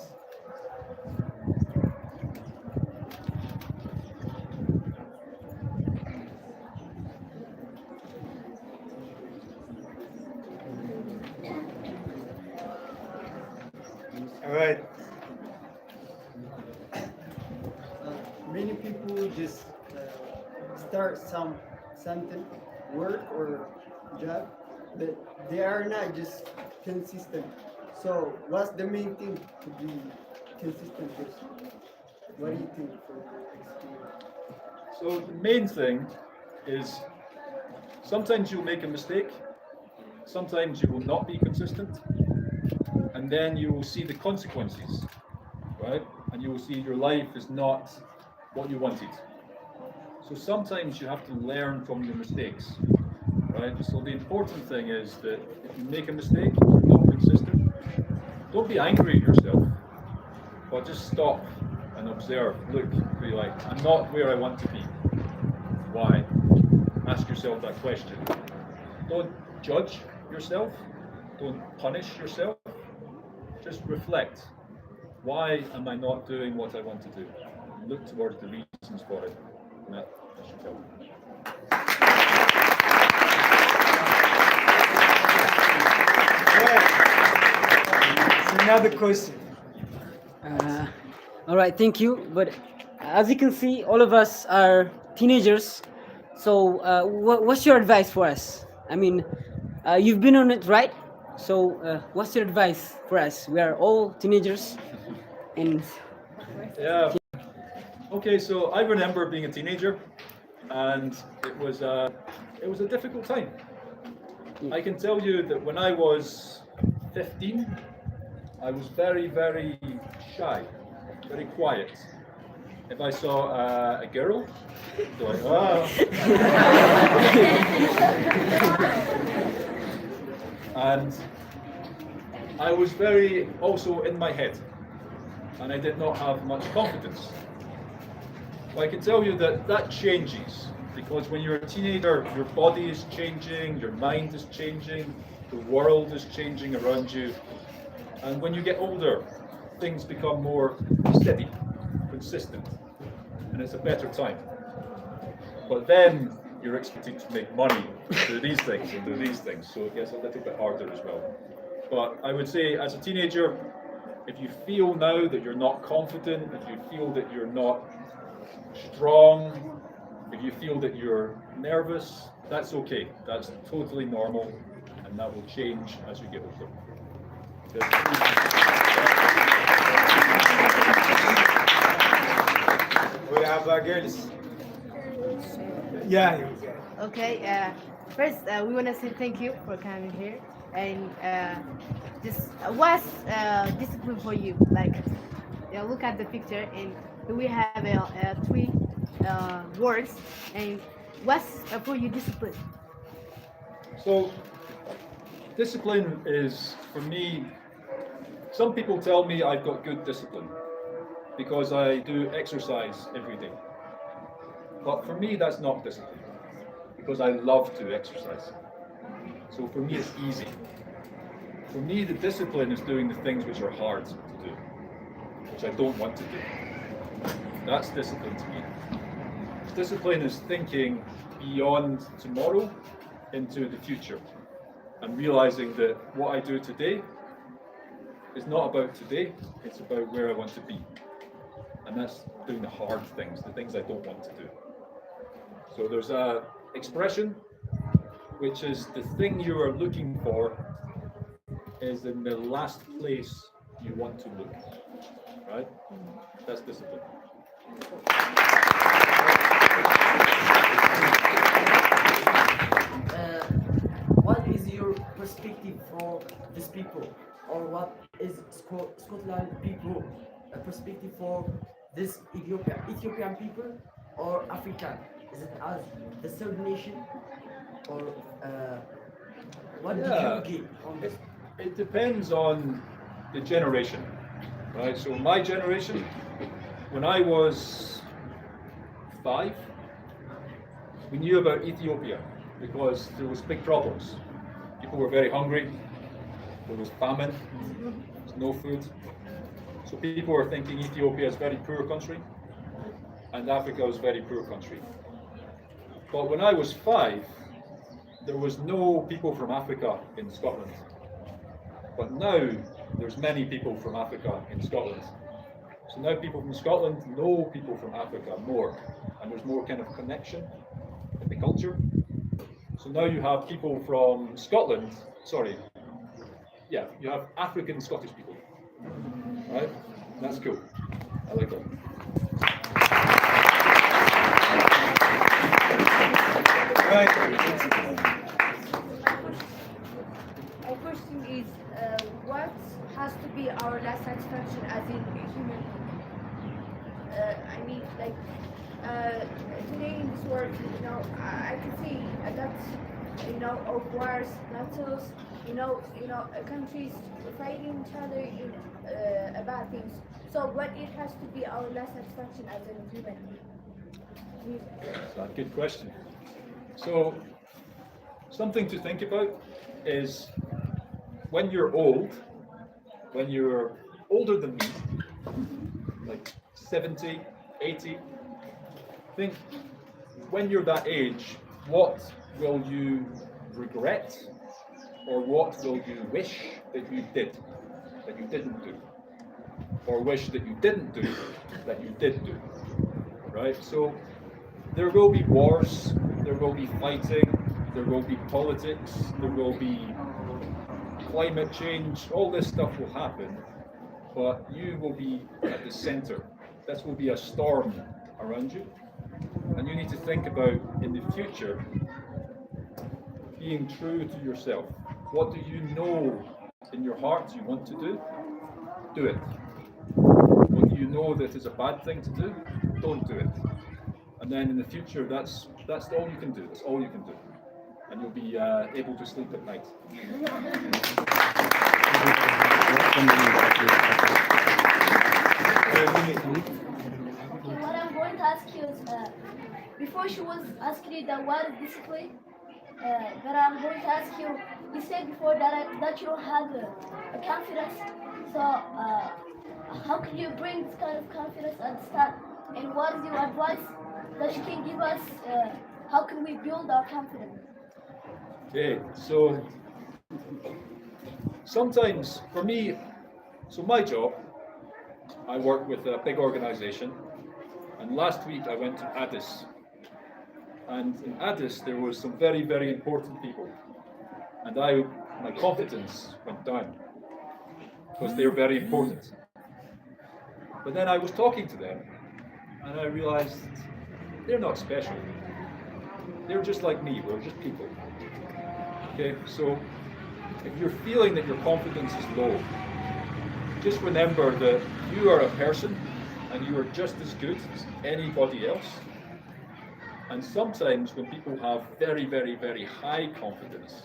All right. Many people just start something, work or job, but they are not just consistent. So what's the main thing to be consistent with? What do you think from your experience? So the main thing is sometimes you'll make a mistake, sometimes you will not be consistent, and then you will see the consequences, right? And you will see your life is not what you wanted. So sometimes you have to learn from your mistakes, right? So the important thing is that if you make a mistake, you're not consistent, don't be angry at yourself, but just stop and observe, look, be like, I'm not where I want to be. Why? Ask yourself that question. Don't judge yourself, don't punish yourself, just reflect. Why am I not doing what I want to do? Look towards the reasons for it. And that should help. It's another question. All right, thank you. But as you can see, all of us are teenagers. So what's your advice for us? I mean, you've been on it, right? So what's your advice for us? We are all teenagers. And yeah. Okay, so I remember being a teenager, and it was a difficult time. I can tell you that when I was 15, I was very, very shy, very quiet. If I saw a girl, I'd be like, oh. And I was very also in my head, and I did not have much confidence. Well, I can tell you that that changes, because when you're a teenager, your body is changing, your mind is changing, the world is changing around you. And when you get older, things become more steady, consistent, and it's a better time. But then you're expected to make money, do these things and do these things, so it gets a little bit harder as well. But I would say, as a teenager, if you feel now that you're not confident, if you feel that you're not strong, if you feel that you're nervous, that's okay. That's totally normal, and that will change as you get older. We have girls. Yeah. Okay. First, we want to say thank you for coming here. And just what's discipline for you? Like, look at the picture, and we have three words. And what's for you discipline? So, discipline is, for me, some people tell me I've got good discipline because I do exercise every day. But for me, that's not discipline, because I love to exercise. So for me, it's easy. For me, the discipline is doing the things which are hard to do, which I don't want to do. That's discipline to me. Discipline is thinking beyond tomorrow into the future, and realizing that what I do today is not about today, it's about where I want to be. And that's doing the hard things, the things I don't want to do. So there's a expression, which is the thing you are looking for is in the last place you want to look, right? That's discipline. What is your perspective for these people, or what is Scotland people perspective for this Ethiopian people or African? Is it as the third nation, or what did you get on this? It depends on the generation, right? So my generation, when I was 5, we knew about Ethiopia because there was big problems. People were very hungry, there was famine, there was no food. So people were thinking Ethiopia is a very poor country and Africa was a very poor country. But when I was 5, there was no people from Africa in Scotland. But now there's many people from Africa in Scotland. So now people from Scotland know people from Africa more, and there's more kind of connection in the culture. So now you have people from Scotland, you have African Scottish people, right? That's cool. I like that. My question is, what has to be our last satisfaction as in a human being? I mean, like, today in this world, I can see that, of wars, battles, countries fighting each other in about things. So, but it has to be our last satisfaction as an human being. That's a good question. So, something to think about is when you're old, when you're older than me, like 70, 80, think when you're that age, what will you regret or what will you wish that you did, that you didn't do? Or wish that you didn't do, that you did do, right? So there will be wars, there will be fighting, there will be politics, there will be climate change, all this stuff will happen, but you will be at the center. This will be a storm around you, and you need to think about, in the future, being true to yourself. What do you know in your heart you want to do? Do it. What do you know that is a bad thing to do? Don't do it. And then in the future, that's all you can do. That's all you can do. And you'll be able to sleep at night. What I'm going to ask you is, before she was asking you that what is discipline, but I'm going to ask you, you said before that you don't have a confidence, so how can you bring this kind of confidence at the start? And what is your advice that you can give us? How can we build our confidence? Okay, so sometimes for me, so my job, I work with a big organization, and last week I went to Addis, and in Addis there was some very, very important people, and my confidence went down because they're very important. But then I was talking to them, and I realized they're not special. They're just like me, we're just people. Okay, so if you're feeling that your confidence is low, just remember that you are a person and you are just as good as anybody else. And sometimes when people have very, very, very high confidence,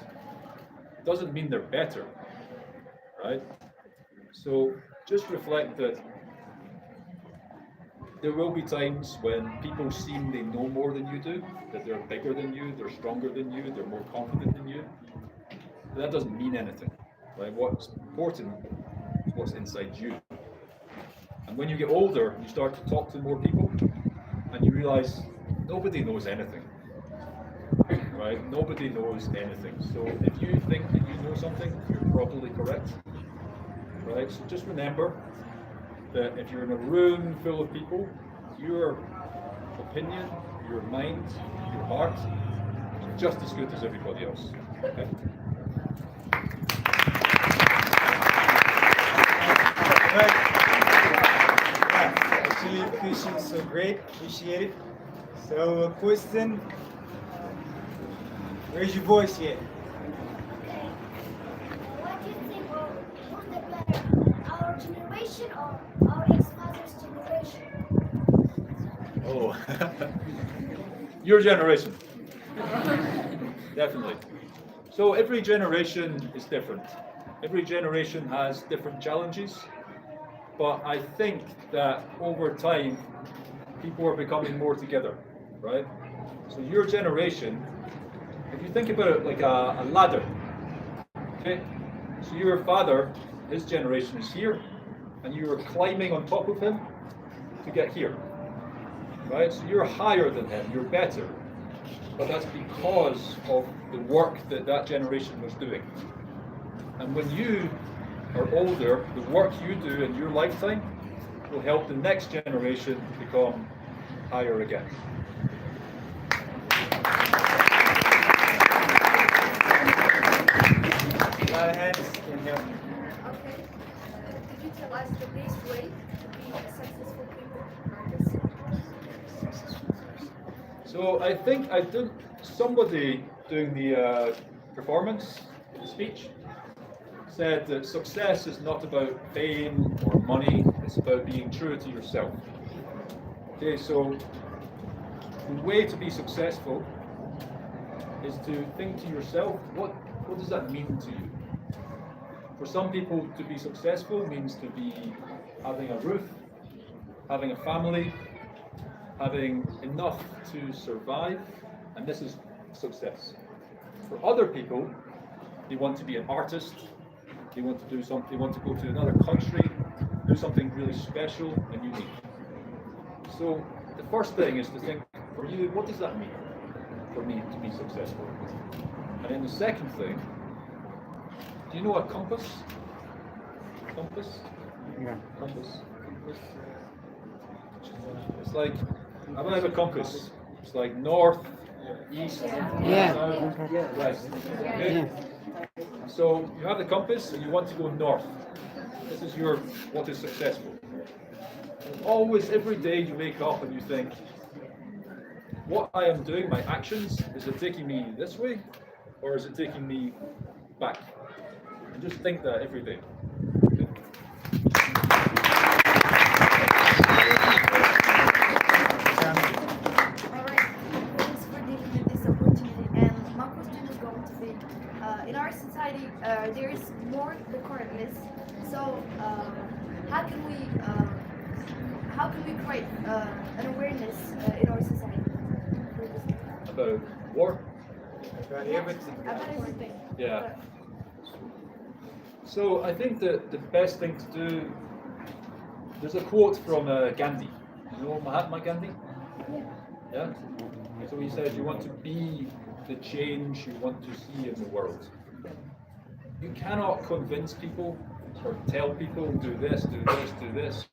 it doesn't mean they're better, right? So just reflect that there will be times when people seem they know more than you do, that they're bigger than you, they're stronger than you, they're more confident than you. But that doesn't mean anything, right? What's important is what's inside you. And when you get older, you start to talk to more people, and you realize nobody knows anything, right? Nobody knows anything. So if you think that you know something, you're probably correct, right? So just remember that if you're in a room full of people, your opinion, your mind, your heart is just as good as everybody else. Okay? Right. Yeah, actually, the question is so great. Appreciate it. So, question. Where's your voice yet? What do you think who's the better, our generation or our ex-father's generation? Oh, your generation. Definitely. So every generation is different. Every generation has different challenges. But I think that over time, people are becoming more together, right? So your generation, if you think about it like a ladder, okay? So your father, his generation is here, and you are climbing on top of him to get here, right? So you're higher than him, you're better, but that's because of the work that that generation was doing. And when you are older, the work you do in your lifetime will help the next generation become higher again. A lot of hands can help. Okay. Could you tell us the best way to be a successful people? So I think somebody doing the performance speech said that success is not about fame or money, it's about being true to yourself. Okay, so the way to be successful is to think to yourself, what does that mean to you? For some people, to be successful means to be having a roof, having a family, having enough to survive, and this is success. For other people, they want to be an artist, they want to do something, they want to go to another country, do something really special and unique. So the first thing is to think, for you, what does that mean for me to be successful? And then the second thing, do you know a compass? Compass? Yeah. Compass. It's like, I have a compass. It's like north, east, Yeah. south, west. Okay? So you have the compass and you want to go north. This is your, what is successful. And always, every day you wake up and you think, what I am doing, my actions, is it taking me this way or is it taking me back? And just think that every day. Thanks for giving me this opportunity. And my question is going to be, in our society, there is more requirements. So, how can we create an awareness in our society for this? About war? About everything. Yeah. So I think that the best thing to do, there's a quote from Gandhi. You know Mahatma Gandhi? Yeah? So he said, you want to be the change you want to see in the world. You cannot convince people or tell people, do this, do this, do this.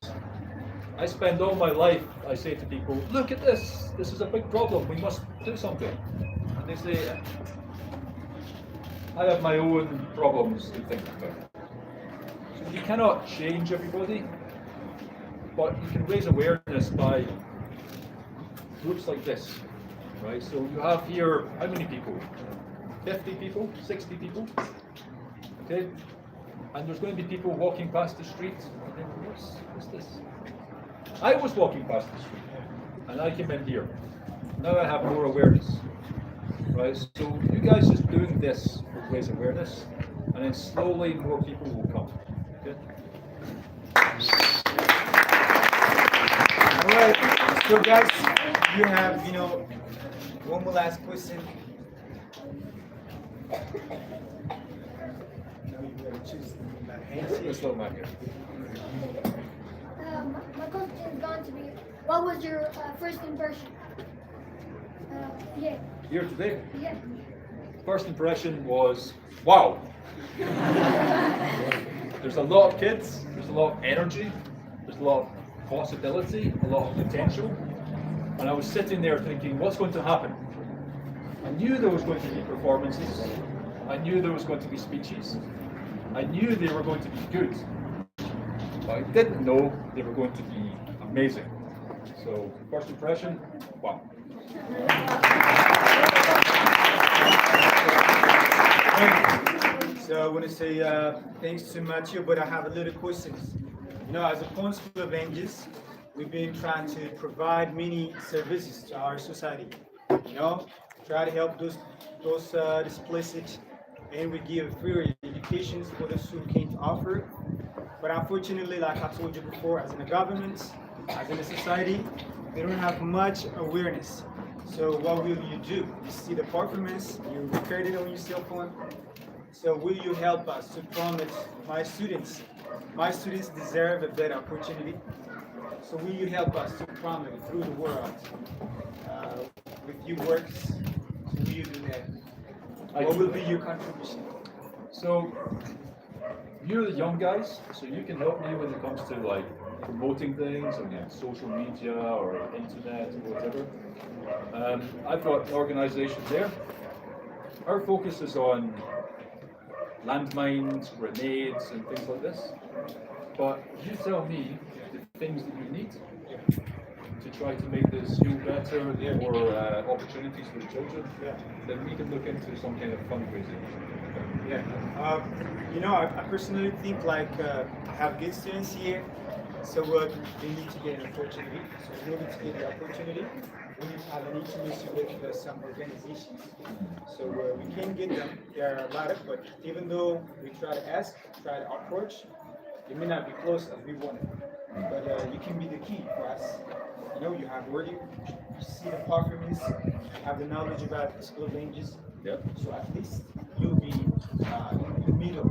I spend all my life, I say to people, look at this is a big problem, we must do something. And they say, I have my own problems to think about. So you cannot change everybody, but you can raise awareness by groups like this, right? So you have here, how many people? 50 people, 60 people, okay? And there's going to be people walking past the street, and then what's this? I was walking past the street, and I came in here. Now I have more awareness, right? So you guys just doing this will raise awareness, and then slowly more people will come, okay? All right, so guys, you have, one more last question. My question is going to be, what was your first impression? Yeah. Here today, Yeah. first impression was, wow. There's a lot of kids, there's a lot of energy, there's a lot of possibility, a lot of potential. And I was sitting there thinking, what's going to happen? I knew there was going to be performances. I knew there was going to be speeches. I knew they were going to be good. But I didn't know they were going to be amazing. So, first impression, wow. So I want to say thanks to Matthew, but I have a little questions. As a PONT School of Languages, we've been trying to provide many services to our society. Try to help those displaced, and we give free education for those who can't offer. But unfortunately, like I told you before, as in the government, as in the society, they don't have much awareness. So what will you do? You see the performance, you record it on your cell phone. So will you help us to promote my students? My students deserve a better opportunity. So will you help us to promote through the world with your works? So will you do that? What will be your contribution? So, you're the young guys, so you can help me when it comes to like promoting things on social media or internet or whatever. I've got an organization there. Our focus is on landmines, grenades, and things like this. But you tell me the things that you need to try to make the school better, more opportunities for the children, then we can look into some kind of fundraising. I personally think I have good students here, So they need to get an opportunity. So in order to get the opportunity, we need to have an intimacy with some organizations. So we can get them. There are a lot of, but even though we try to ask, try to approach, it may not be close as we want it. But you can be the key for us. You know, you have wording, you see the performance, you have the knowledge about the School of Languages. Yep. So at least you'll be in the middle,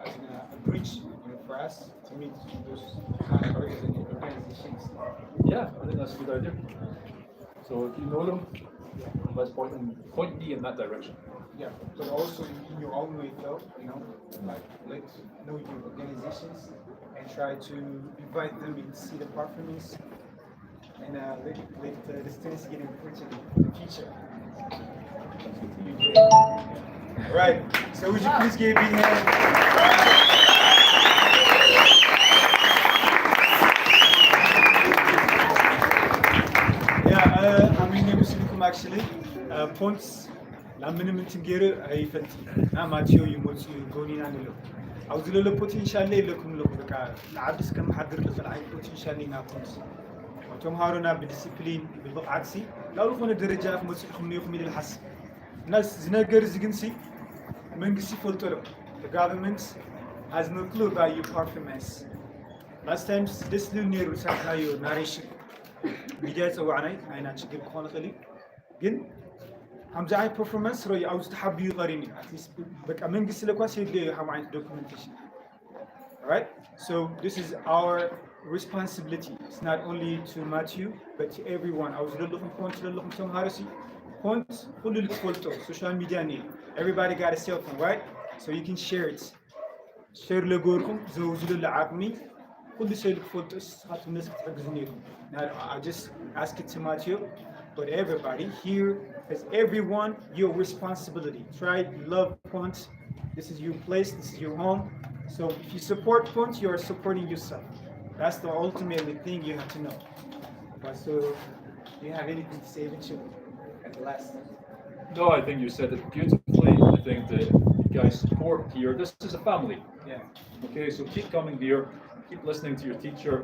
as in a bridge, for us to meet those kind of organizations. Yeah, I think that's a good idea. So if you know them, let's point me in that direction. Yeah, but also in your own way though, you know, like let know your organizations and try to invite them and see the performance and let the students get important in the future. All right, so would you please give me a big hand? Actually, points. لمن من تنجر أي فت ناماتيو يموت يقولين عن له. عاوز له potential لكم له بكار. العبس كم حضر له في العين potential لنا points. وتم هارونا بالديسيبلين بالبقعتسي. لا لو كنا درجة في مسيحهم يخمل الحس. ناس زناجر زجنسي من قصي فلتره. The government has no clue about your performance. Last time this new near was your narration. بداية وعناي أنا أشكر كون خلي. جن هم زعي performance رأي عاوز تحبي غريمي at least بك أمين قصة لكواس يدلي هم عين documentation. Alright, so this is our responsibility. It's not only to Matthew but to everyone. عاوز للهم point للهم توم هارسي point كل اللي تقولته social media نيل. Everybody got a cell phone, right? So you can share it. Share لجوركم زوجي للعاقمي كل شيء تقولته هاتوا الناس تحجزنيهم. Now I just ask it to Matthew. But everybody here, as everyone, your responsibility. Try love PONT. This is your place, this is your home. So if you support PONT, you are supporting yourself. That's the ultimate thing you have to know. But so, do you have anything to say eventually at the last? No, I think you said it beautifully. I think that you guys support here. This is a family. Yeah. Okay, so keep coming here, keep listening to your teacher,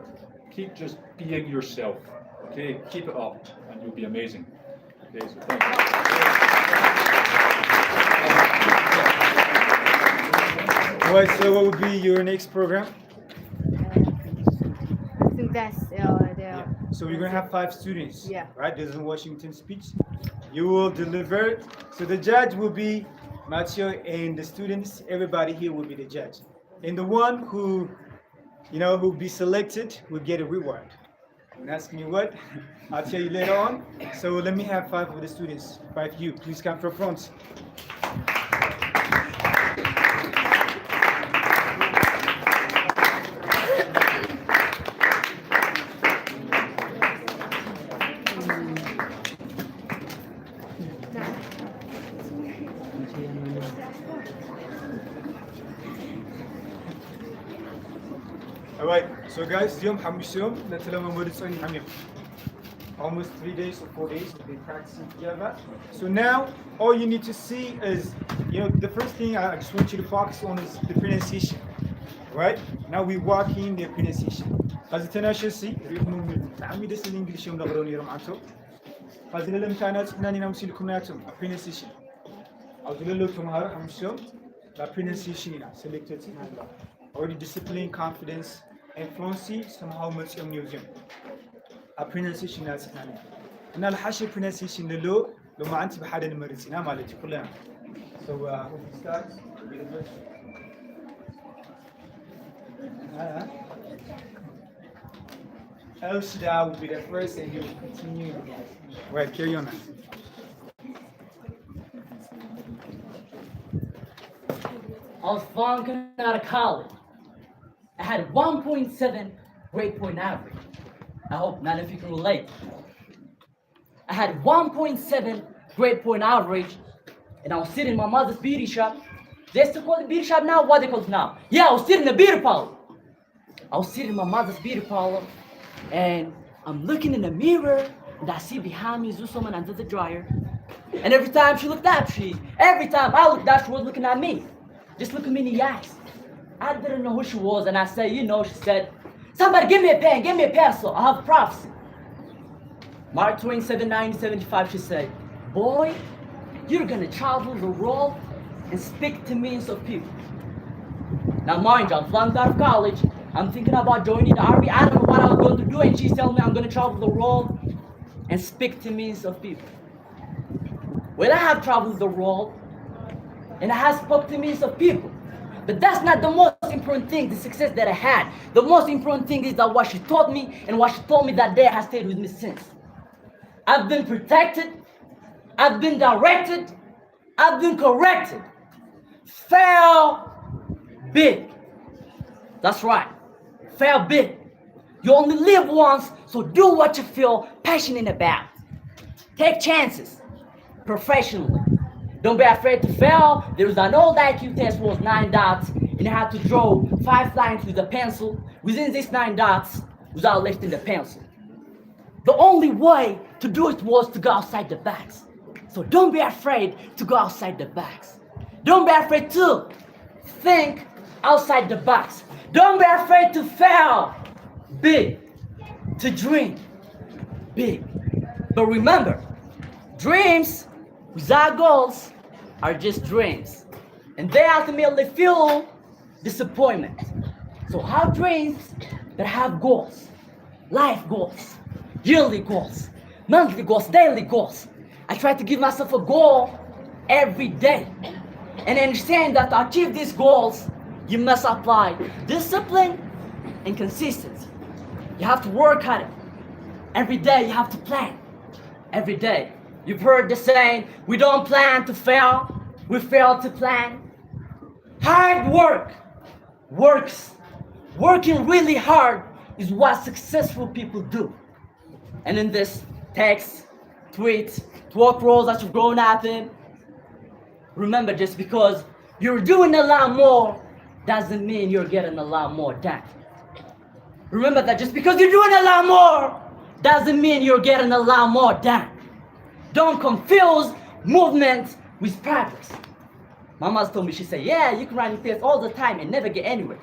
keep just being yourself. Okay, keep it up and you'll be amazing. Okay, so thank you. Alright, so what would be your next program? I think that's yeah. So you're gonna have 5 students, yeah, right? This is a Washington speech. You will deliver. So the judge will be Matthew, and the students, everybody here will be the judge. And the one who, you know, who be selected will get a reward. Don't ask me what, I'll tell you later on. So let me have 5 of the students. 5 of you, please come from front. Alright, so guys, almost 3 days or 4 days we've been practicing together. So now all you need to see is, you know, the first thing I just want you to focus on is the pronunciation. Right? Now we walk in the pronunciation. As the tenacious see, I'm this in English on the Roniro. As the little China's Nanam Silkunatum, a pronunciation. I was a little tomorrow, I'm sure, the pronunciation selected already discipline, confidence, and fluency somehow much in museum. A pronunciation as an and I'll hash a pronunciation the law, the man to had in medicine. I'm a little. So we start with the first. Elshda will be the first and you continue. Right, carry on. I was flunking out of college. I had 1.7 grade point average. I hope none of you can relate. I had 1.7 grade point average, and I was sitting in my mother's beauty shop. They still call it beauty shop now? What they call it now? Yeah, I was sitting in the beauty parlor. I was sitting in my mother's beauty parlor, and I'm looking in the mirror, and I see behind me is someone under the dryer. And every time she looked up, every time I looked up, she was looking at me. Just look at me in the eyes. I didn't know who she was, and I said, you know, she said, Somebody give me a pen, give me a pencil. I have prophecy. March 27, 1975, she said, boy, you're gonna travel the world and speak to millions of people. Now mind you, I'm flunked out of college. I'm thinking about joining the army. I don't know what I was going to do, and she's telling me I'm gonna travel the world and speak to millions of people. Well, I have traveled the world and I have spoke to millions of people. But that's not the most important thing, the success that I had. The most important thing is that what she taught me and what she told me that day has stayed with me since. I've been protected, I've been directed, I've been corrected. Fail big. That's right, fail big. You only live once, so do what you feel passionate about. Take chances, professionally. Don't be afraid to fail. There was an old IQ test was 9 dots, and I had to draw 5 lines with a pencil within these 9 dots without lifting the pencil. The only way to do it was to go outside the box. So don't be afraid to go outside the box. Don't be afraid to think outside the box. Don't be afraid to fail big, to dream big. But remember, dreams without goals are just dreams, and they ultimately fuel disappointment. So have dreams that have goals, life goals, yearly goals, monthly goals, daily goals. I try to give myself a goal every day, and understand that to achieve these goals, you must apply discipline and consistency. You have to work at it. Every day you have to plan. Every day. You've heard the saying, we don't plan to fail, we fail to plan. Hard work works. Working really hard is what successful people do. And in this text, tweet, talk roles that you've grown up in, remember, just because you're doing a lot more doesn't mean you're getting a lot more done. Remember that just because you're doing a lot more doesn't mean you're getting a lot more done. Don't confuse movement with progress. My mother told me, she said, yeah, you can run your fast all the time and never get anywhere.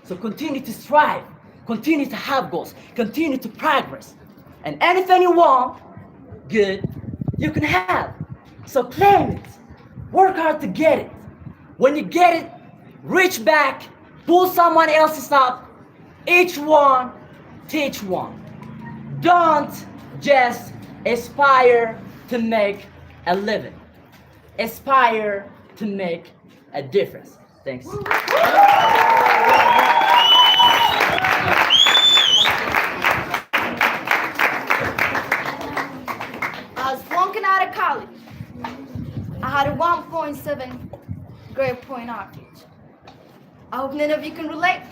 So continue to strive, continue to have goals, continue to progress. And anything you want, good, you can have. So claim it, work hard to get it. When you get it, reach back, pull someone else's up, each one, teach one. Don't just aspire to make a living. Aspire to make a difference. Thanks. I was flunking out of college. I had a 1.7 grade point average. I hope none of you can relate.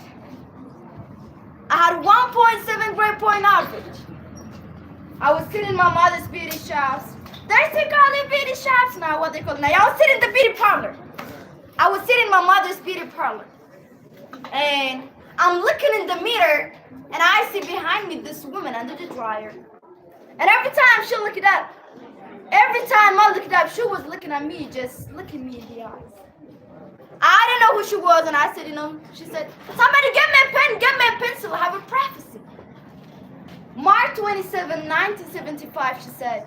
I had a 1.7 grade point average. I was sitting in my mother's beauty shops. They still call it beauty shops now, what they call it now. I was sitting in the beauty parlor. I was sitting in my mother's beauty parlor. And I'm looking in the mirror, and I see behind me this woman under the dryer. And every time she looked up, every time I looked up, she was looking at me, just looking me in the eyes. I didn't know who she was, and I said, she said, somebody get me a pen, get me a pencil, I have a prophecy. March 27, 1975, she said,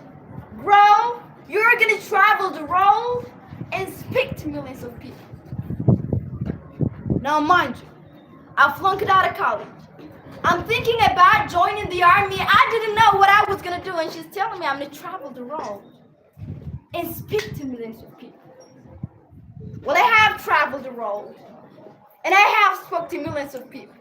bro, you're gonna travel the world and speak to millions of people. Now mind you, I flunked out of college. I'm thinking about joining the army. I didn't know what I was gonna do, and she's telling me I'm gonna travel the world and speak to millions of people. Well, I have traveled the world, and I have spoke to millions of people.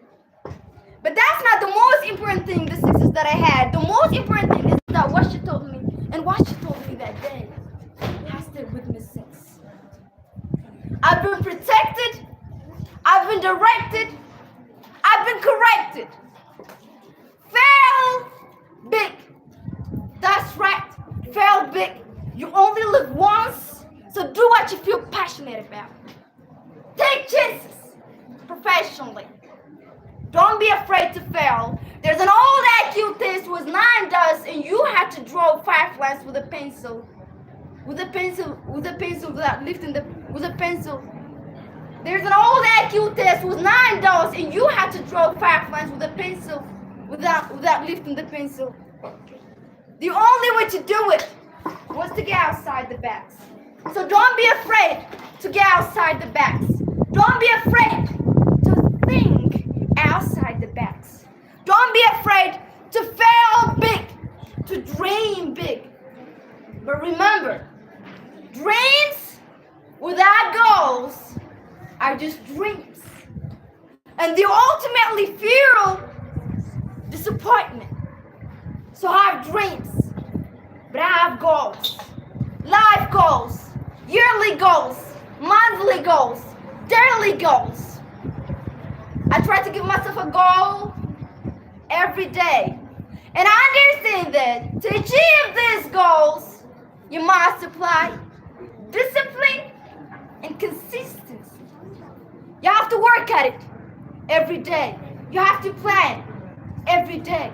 But that's not the most important thing, the success that I had. The most important thing is that what she told me, and what she told me that day has stayed with me since. I've been protected, I've been directed, I've been corrected. Fail big. That's right, fail big. You only live once, so do what you feel passionate about. Take chances professionally. Don't be afraid to fail. There's an old IQ test with 9 dots, and you had to draw 5 lines with a pencil. With a pencil without lifting with a pencil There's an old IQ test with $9 and you have to draw 5 lines with a pencil without lifting the pencil. The only way to do it was to get outside the box. So don't be afraid to get outside the box. Don't be afraid to think outside the box. Don't be afraid to fail big, to dream big. But remember, dreams without goals are just dreams. And they ultimately feel disappointment. So I have dreams, but I have goals. Life goals, yearly goals, monthly goals, daily goals. I try to give myself a goal every day. And I understand that to achieve these goals, you must apply discipline and consistency. You have to work at it every day. You have to plan every day.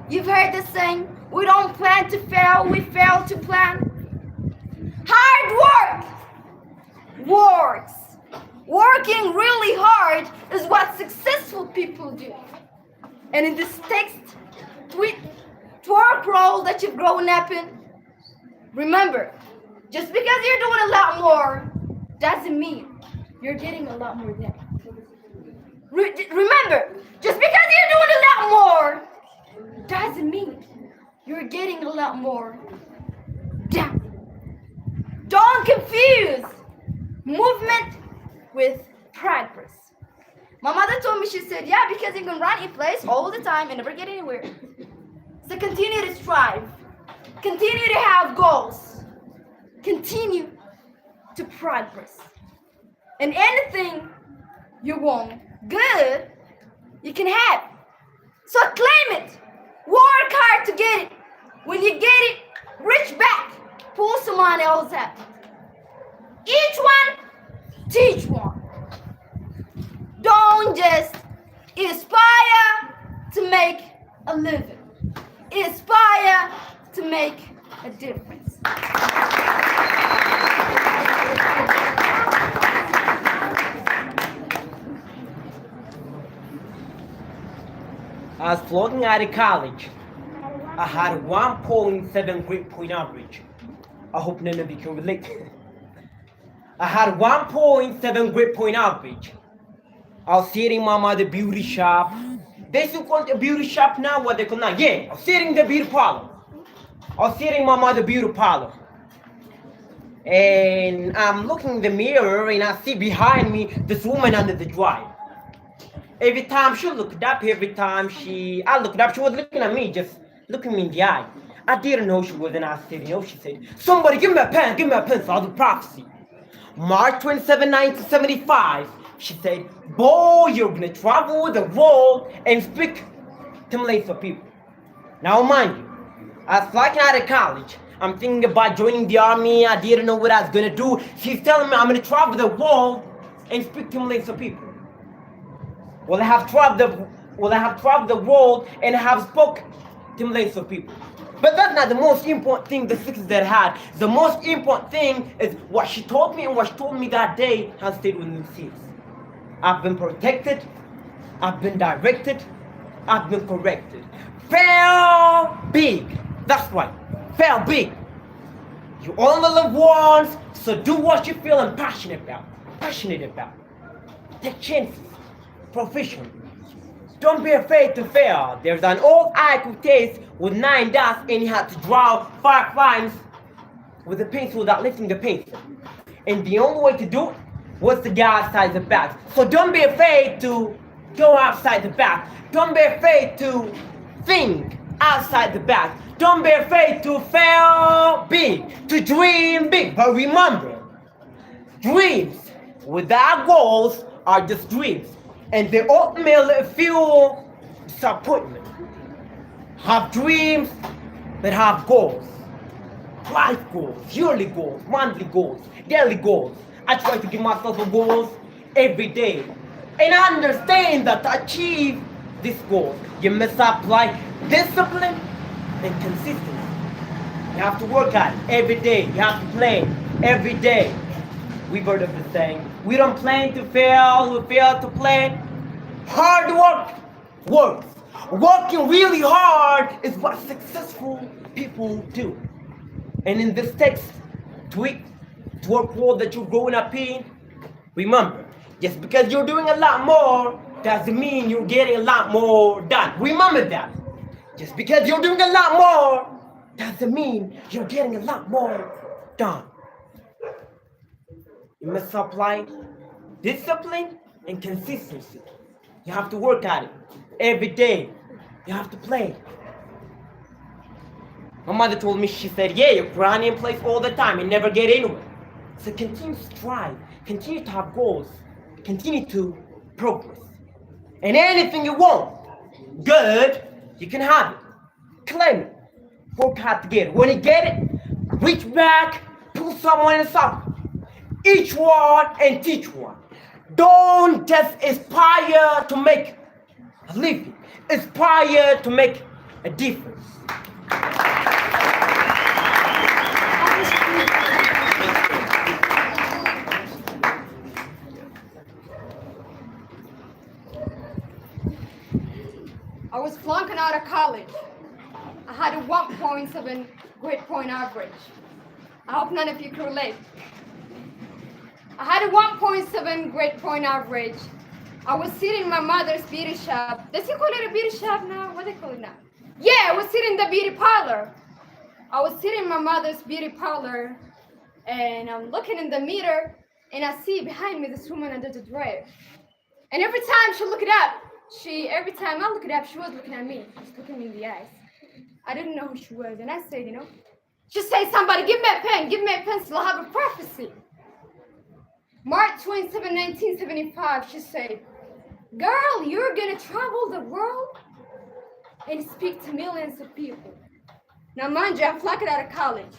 You've heard the saying, we don't plan to fail, we fail to plan. Hard work works. Working really hard is what successful people do. And in this text, twerk role that you've grown up in, remember, just because you're doing a lot more doesn't mean you're getting a lot more done. Remember, just because you're doing a lot more doesn't mean you're getting a lot more done. Don't confuse movement with progress. My mother told me, she said, yeah, because you can run in place all the time and never get anywhere. So continue to strive. Continue to have goals. Continue to progress. And anything you want good, you can have. So claim it. Work hard to get it. When you get it, reach back. Pull someone else up. Each one, teach one. Don't just inspire to make a living. Inspire to make a difference. I was floating out of college. I had 1.7 grade point average. I hope none of you can relate. I had 1.7 grade point average. I was sitting in my mother's beauty shop. They still call it a beauty shop now, what they call now. Yeah, I was sitting in the beauty parlor. I was sitting in my mother's beauty parlor. And I'm looking in the mirror and I see behind me this woman under the dryer. Every time she looked up, every time I looked up, she was looking at me, just looking me in the eye. I didn't know she was, and I said, she said, somebody give me a pen, so I'll do prophecy. March 27, 1975, she said, boy, you're gonna travel the world and speak to millions of people. Now mind you, I was flying out of college. I'm thinking about joining the army. I didn't know what I was gonna do. She's telling me I'm gonna travel the world and speak to millions of people. Well, I have traveled the world and have spoke to millions of people. But that's not the most important thing, the success that I had. The most important thing is what she told me, and what she told me that day has stayed with me since. I've been protected, I've been directed, I've been corrected. Fail big. That's right. Fail big. You only live once, so do what you feel and passionate about. Take chances. Professional. Don't be afraid to fail. There's an old IQ test with 9 dots and you have to draw 5 lines with a pencil without lifting the pencil. And the only way to do it was to go outside the box. So don't be afraid to go outside the box. Don't be afraid to think outside the box. Don't be afraid to fail big, to dream big. But remember, dreams without goals are just dreams. And they ultimately feel disappointment. Have dreams, but have goals. Life goals, yearly goals, monthly goals, daily goals. I try to give myself a goals every day. And I understand that to achieve these goals, you must apply discipline and consistency. You have to work at it every day. You have to plan every day. We've heard of the saying, We don't plan to fail, we fail to plan. Hard work works. Working really hard is what successful people do. And in this text, to work world that you're growing up in, remember, just because you're doing a lot more doesn't mean you're getting a lot more done. Remember that. Just because you're doing a lot more doesn't mean you're getting a lot more done. You must apply discipline and consistency. You have to work at it every day. You have to play. My mother told me, she said, yeah, you're grinding in place all the time and never get anywhere. So continue to strive, continue to have goals, continue to progress. And anything you want, good, you can have it. Claim it. Work hard to get it. When you get it, reach back, pull someone aside. Each one and teach one. Don't just aspire to make a living. Aspire to make a difference. I was flunking out of college. I had a 1.7 grade point average. I hope none of you can relate. I had a 1.7 grade point average. I was sitting in my mother's beauty shop. Does he call it a beauty shop now? What do they call it now? Yeah, I was sitting in the beauty parlor. I was sitting in my mother's beauty parlor, and I'm looking in the mirror, and I see behind me this woman under the dryer. And every time she looked up, every time I looked up, she was looking at me. She was looking me in the eyes. I didn't know who she was, and I said, she said, somebody, give me a pen, give me a pencil, I have a prophecy. March 27, 1975, she said, girl, you're gonna travel the world and speak to millions of people. Now, mind you, I'm flunked out of college.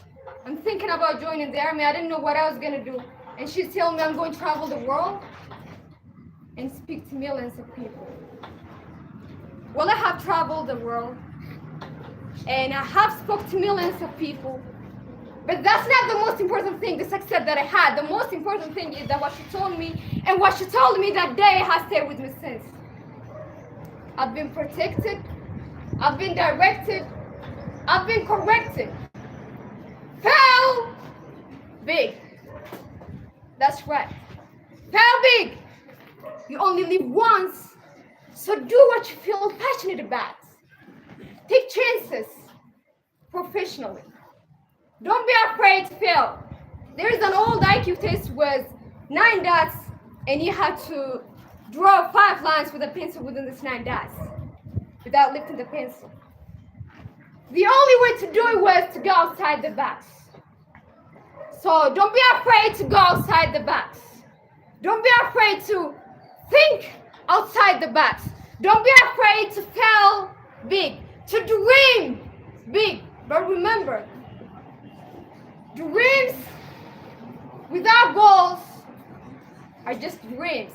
I'm thinking about joining the army. I didn't know what I was gonna do. And she's telling me I'm going to travel the world and speak to millions of people. Well, I have traveled the world and I have spoke to millions of people. But that's not the most important thing, the success that I had. The most important thing is that what she told me and what she told me that day has stayed with me since. I've been protected, I've been directed, I've been corrected. Fail big. That's right. Fail big. You only live once, so do what you feel passionate about. Take chances professionally. Don't be afraid to fail. There is an old IQ test with 9 dots, and you have to draw 5 lines with a pencil within this 9 dots without lifting the pencil. The only way to do it was to go outside the box. So don't be afraid to go outside the box. Don't be afraid to think outside the box. Don't be afraid to fail big, to dream big. But remember, dreams without goals are just dreams.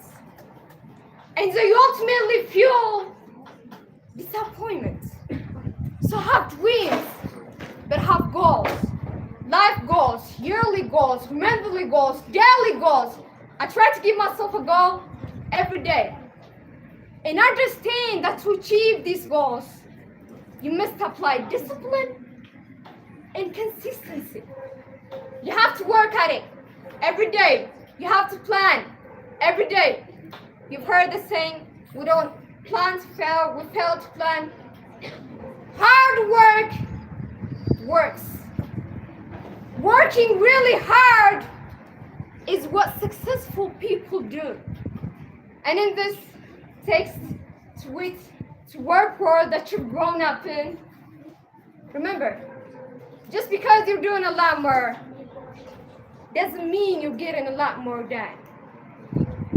And they ultimately fuel disappointment. So have dreams, but have goals. Life goals, yearly goals, monthly goals, daily goals. I try to give myself a goal every day. And understand that to achieve these goals, you must apply discipline and consistency. You have to work at it every day. You have to plan every day. You've heard the saying, we don't plan to fail, we fail to plan. Hard work works. Working really hard is what successful people do. And in this text, to work world that you've grown up in, remember, just because you're doing a lot more doesn't mean you're getting a lot more done.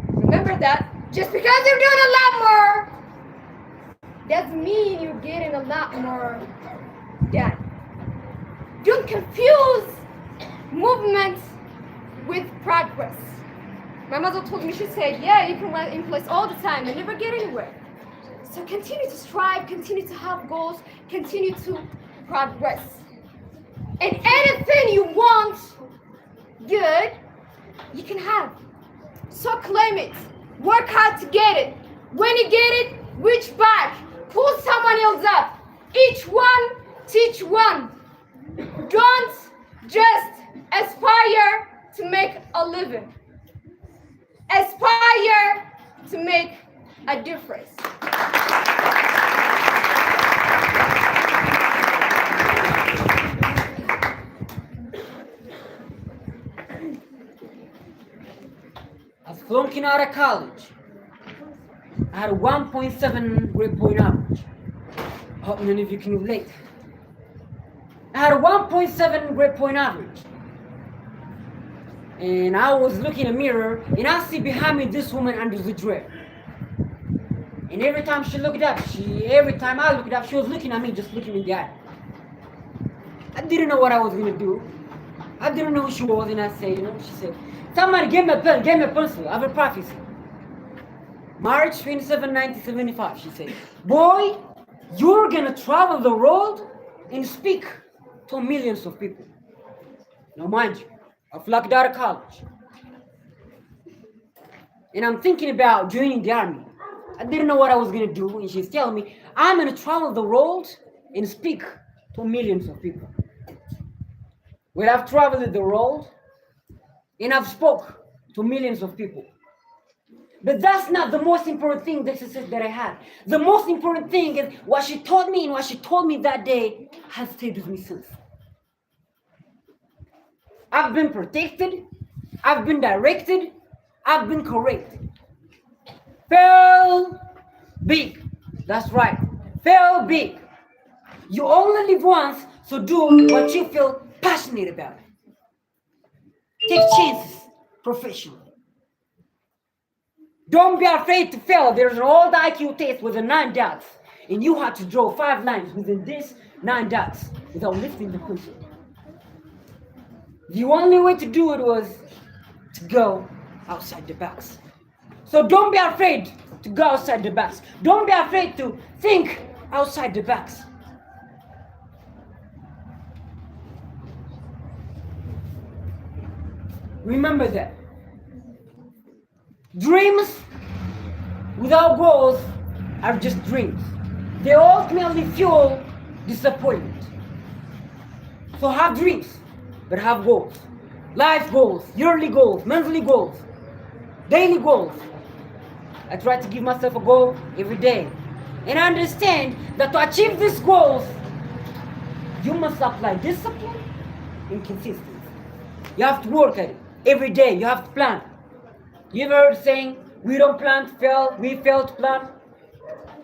Remember that. Just because you're doing a lot more doesn't mean you're getting a lot more done. Don't confuse movement with progress. My mother told me, she said, yeah, you can run in place all the time and never get anywhere. So continue to strive, continue to have goals, continue to progress. And anything you want good, you can have. So it. Work hard to get it. When you get it, reach back. Pull someone else up. Each one, teach one. Don't just aspire to make a living. Aspire to make a difference. As flunking out of college, I had a 1.7 grade point average. I hope none of you can relate. I had a 1.7 grade point average. And I was looking in a mirror, and I see behind me this woman under the dress. And every time she looked up, every time I looked up, she was looking at me, just looking in the eye. I didn't know what I was gonna do. I didn't know who she was, and I said, she said, somebody give me a pen, give me a pencil, I have a prophecy. March 27, 1975, she said, boy, you're gonna travel the world and speak to millions of people. Now mind you, I flunked out of college. And I'm thinking about joining the army. I didn't know what I was gonna do, and she's telling me, I'm gonna travel the world and speak to millions of people. Well, I've traveled the world and I've spoke to millions of people. But that's not the most important thing, the success that I had. The most important thing is what she taught me, and what she told me that day has stayed with me since. I've been protected, I've been directed, I've been corrected. Fail big. That's right. Fail big. You only live once, so do what you feel passionate about. Take chances professionally. Don't be afraid to fail. There's an old IQ test with the 9 dots, and you have to draw 5 lines within this 9 dots without lifting the pencil. The only way to do it was to go outside the box. So don't be afraid to go outside the box. Don't be afraid to think outside the box. Remember that. Dreams without goals are just dreams. They ultimately fuel disappointment. So have dreams, but have goals. Life goals, yearly goals, monthly goals, daily goals. I try to give myself a goal every day. And I understand that to achieve these goals, you must apply discipline and consistency. You have to work at it every day. You have to plan. You ever heard saying, we don't plan to fail, we fail to plan?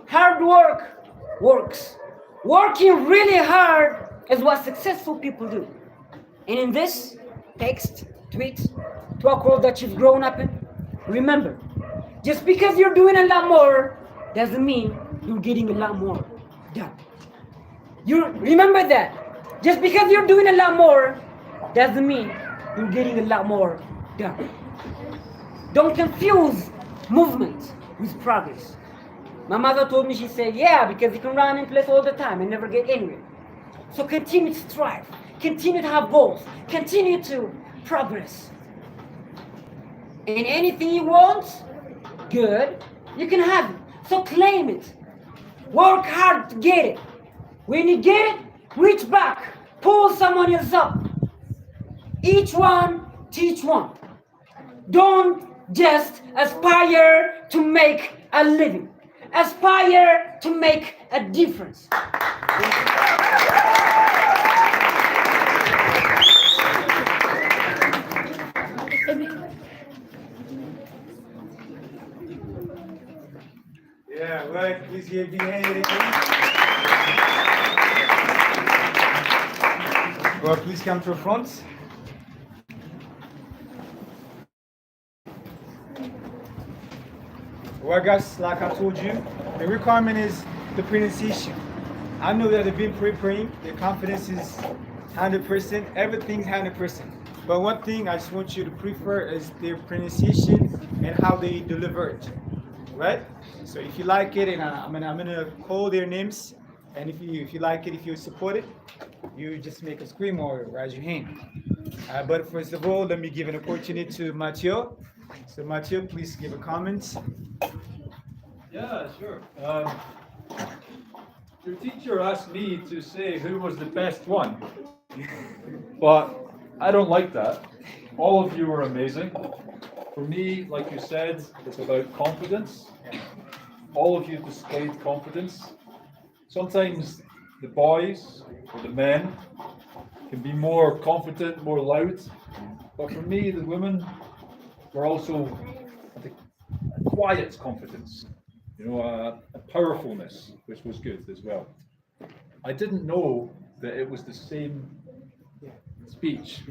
Hard work works. Working really hard is what successful people do. And in this text, tweet, to a world that you've grown up in, remember, just because you're doing a lot more doesn't mean you're getting a lot more done. You remember that. Just because you're doing a lot more doesn't mean you're getting a lot more done. Don't confuse movement with progress. My mother told me, she said, yeah, because you can run in place all the time and never get anywhere. So continue to strive, continue to have goals, continue to progress. And anything you want, good, you can have it. So claim it. Work hard to get it. When you get it, reach back, pull someone else up. Each one, teach one. Don't just aspire to make a living. Aspire to make a difference. Yeah, right. Please give me a hand. Well, please come to the front. Well, guys, like I told you, the requirement is the pronunciation. I know that they've been preparing, their confidence is 100%, everything's 100%. But one thing I just want you to prefer is their pronunciation and how they deliver it, right? So if you like it, and I'm gonna call their names, and if you like it, if you support it, you just make a scream or raise your hand. But first of all, let me give an opportunity to Mathieu So Mathieu, please give a comment. Yeah, sure. Your teacher asked me to say who was the best one, but I don't like that. All of you are amazing. For me, like you said, it's about confidence. All of you displayed confidence. Sometimes the boys or the men can be more confident, more loud, but for me, the women were also a quiet confidence, you know, a powerfulness, which was good as well. I didn't know that it was the same speech,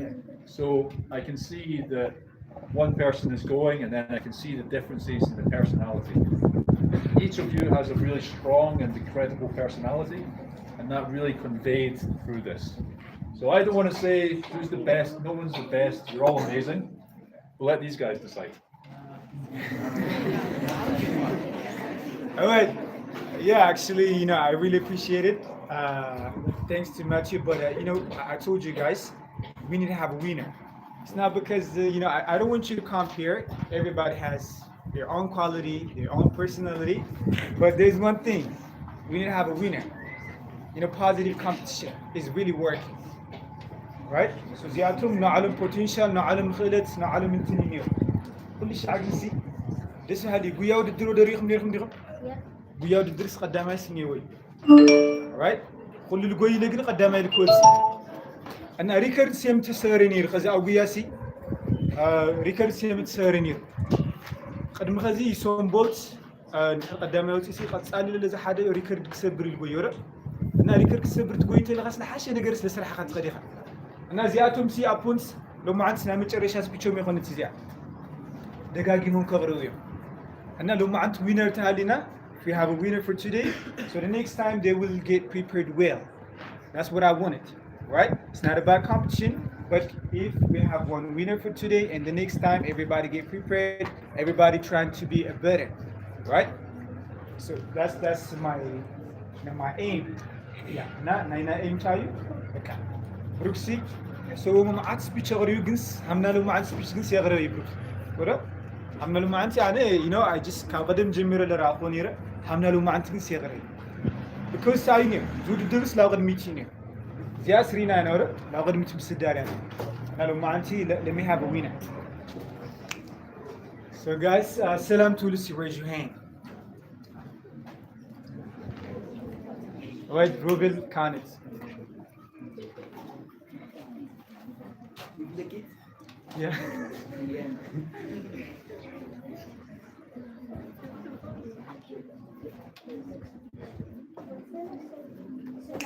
so I can see that one person is going, and then I can see the differences in the personality. Each of you has a really strong and incredible personality, and that really conveyed through this. So I don't want to say who's the best, no one's the best, you're all amazing. We'll let these guys decide. All right. Yeah, actually, you know, I really appreciate it. Thanks to Matthew, but you know, I told you guys, we need to have a winner. It's not because, you know, I don't want you to compare. Everybody has their own quality, their own personality, but there's one thing, we need to have a winner. You know, positive competition is really working. Right? So زياتهم نعلم potential نعلم خلت نعلم انتنينيو كل شيء عجزي لسه هذه بيا ودرو دريخم ديرخم بيا ودرس قدامي سنيوي right كل اللي قوي لقنا قدامي الكوتس أنا ريكارد سيم تسارينير خزي أو بياسي ريكارد سيم تسارينير قدم خزي سون بولت قدامي وتسي قد سألي لذا حدا ريكارد كسبر القوي أنا ريكارد كسبر تقوي تلغاس لحاشة نجرس لسرح خد قديخة أنا زياتهم سي أبونس لو ما عندنا متشرش هاس بيشوم يخون تزيع دقاقي مون كغرويهم أنا لو ما عند winner تهالينا we have a winner for today so the next time they will get prepared well. That's what I wanted, right? It's not about competition, but if we have one winner for today and the next time everybody get prepared, everybody trying to be a better, right? So that's my aim. Yeah, not aim tell you. Okay. بروكسي سو ما عاد سبيتش غريو جنس همنا لو ما عاد سبيتش جنس يا غريو بروك ولا همنا لو ما عاد يعني you know I just كان قدم جميرة لراقونيرة همنا لو ما عاد جنس يا غريو because سايني جود درس لا قد ميتيني زي سرينا أنا ولا لا قد ميت بسدار يعني أنا لو ما عندي let me have a winner. So guys سلام تولسي raise your hand. Alright Ruben كانت Yeah.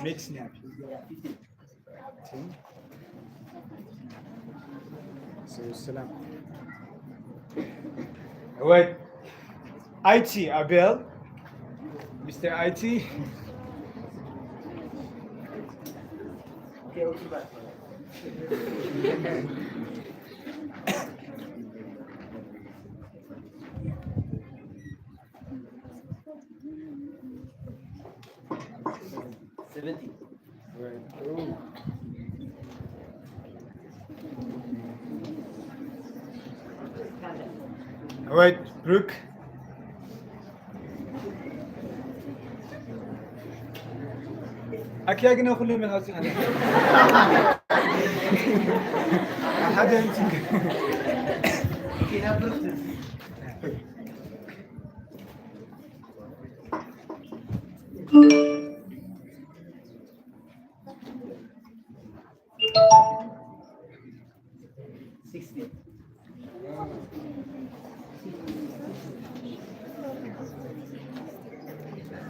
Make snap. So salam. Alright. IT Abel. Mr. IT. Right. Oh. All right, Brooke. أكيد أنا أقول من هذه هذا أنت.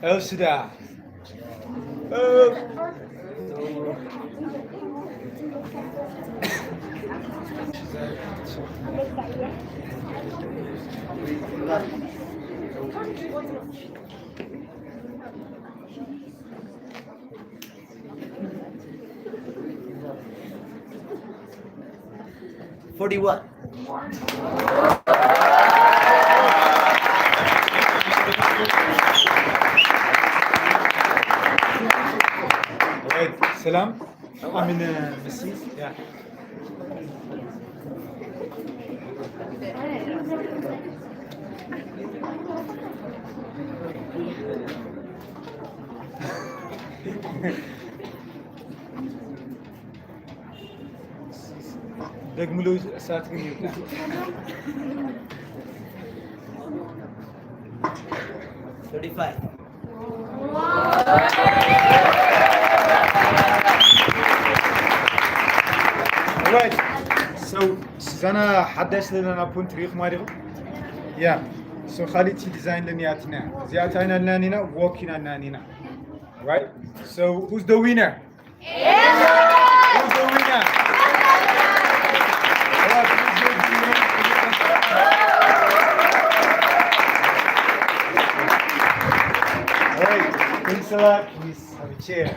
Elsida. $41. Alright, salam. I mean, Mrs. Yeah. ደግሞ እሳት ግን ይውጣ። Right. So Susanna حدث لنا بونت ريخ ماريغ. Yeah. So quality design لنياتنا. زياتنا لنا walking لنا. Right? So who's the winner? Who's the winner? Alright, thanks a lot. Please have a chair.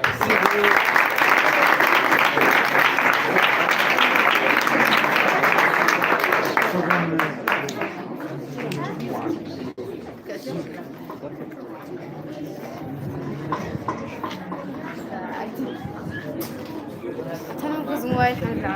تنقز مويل حنرا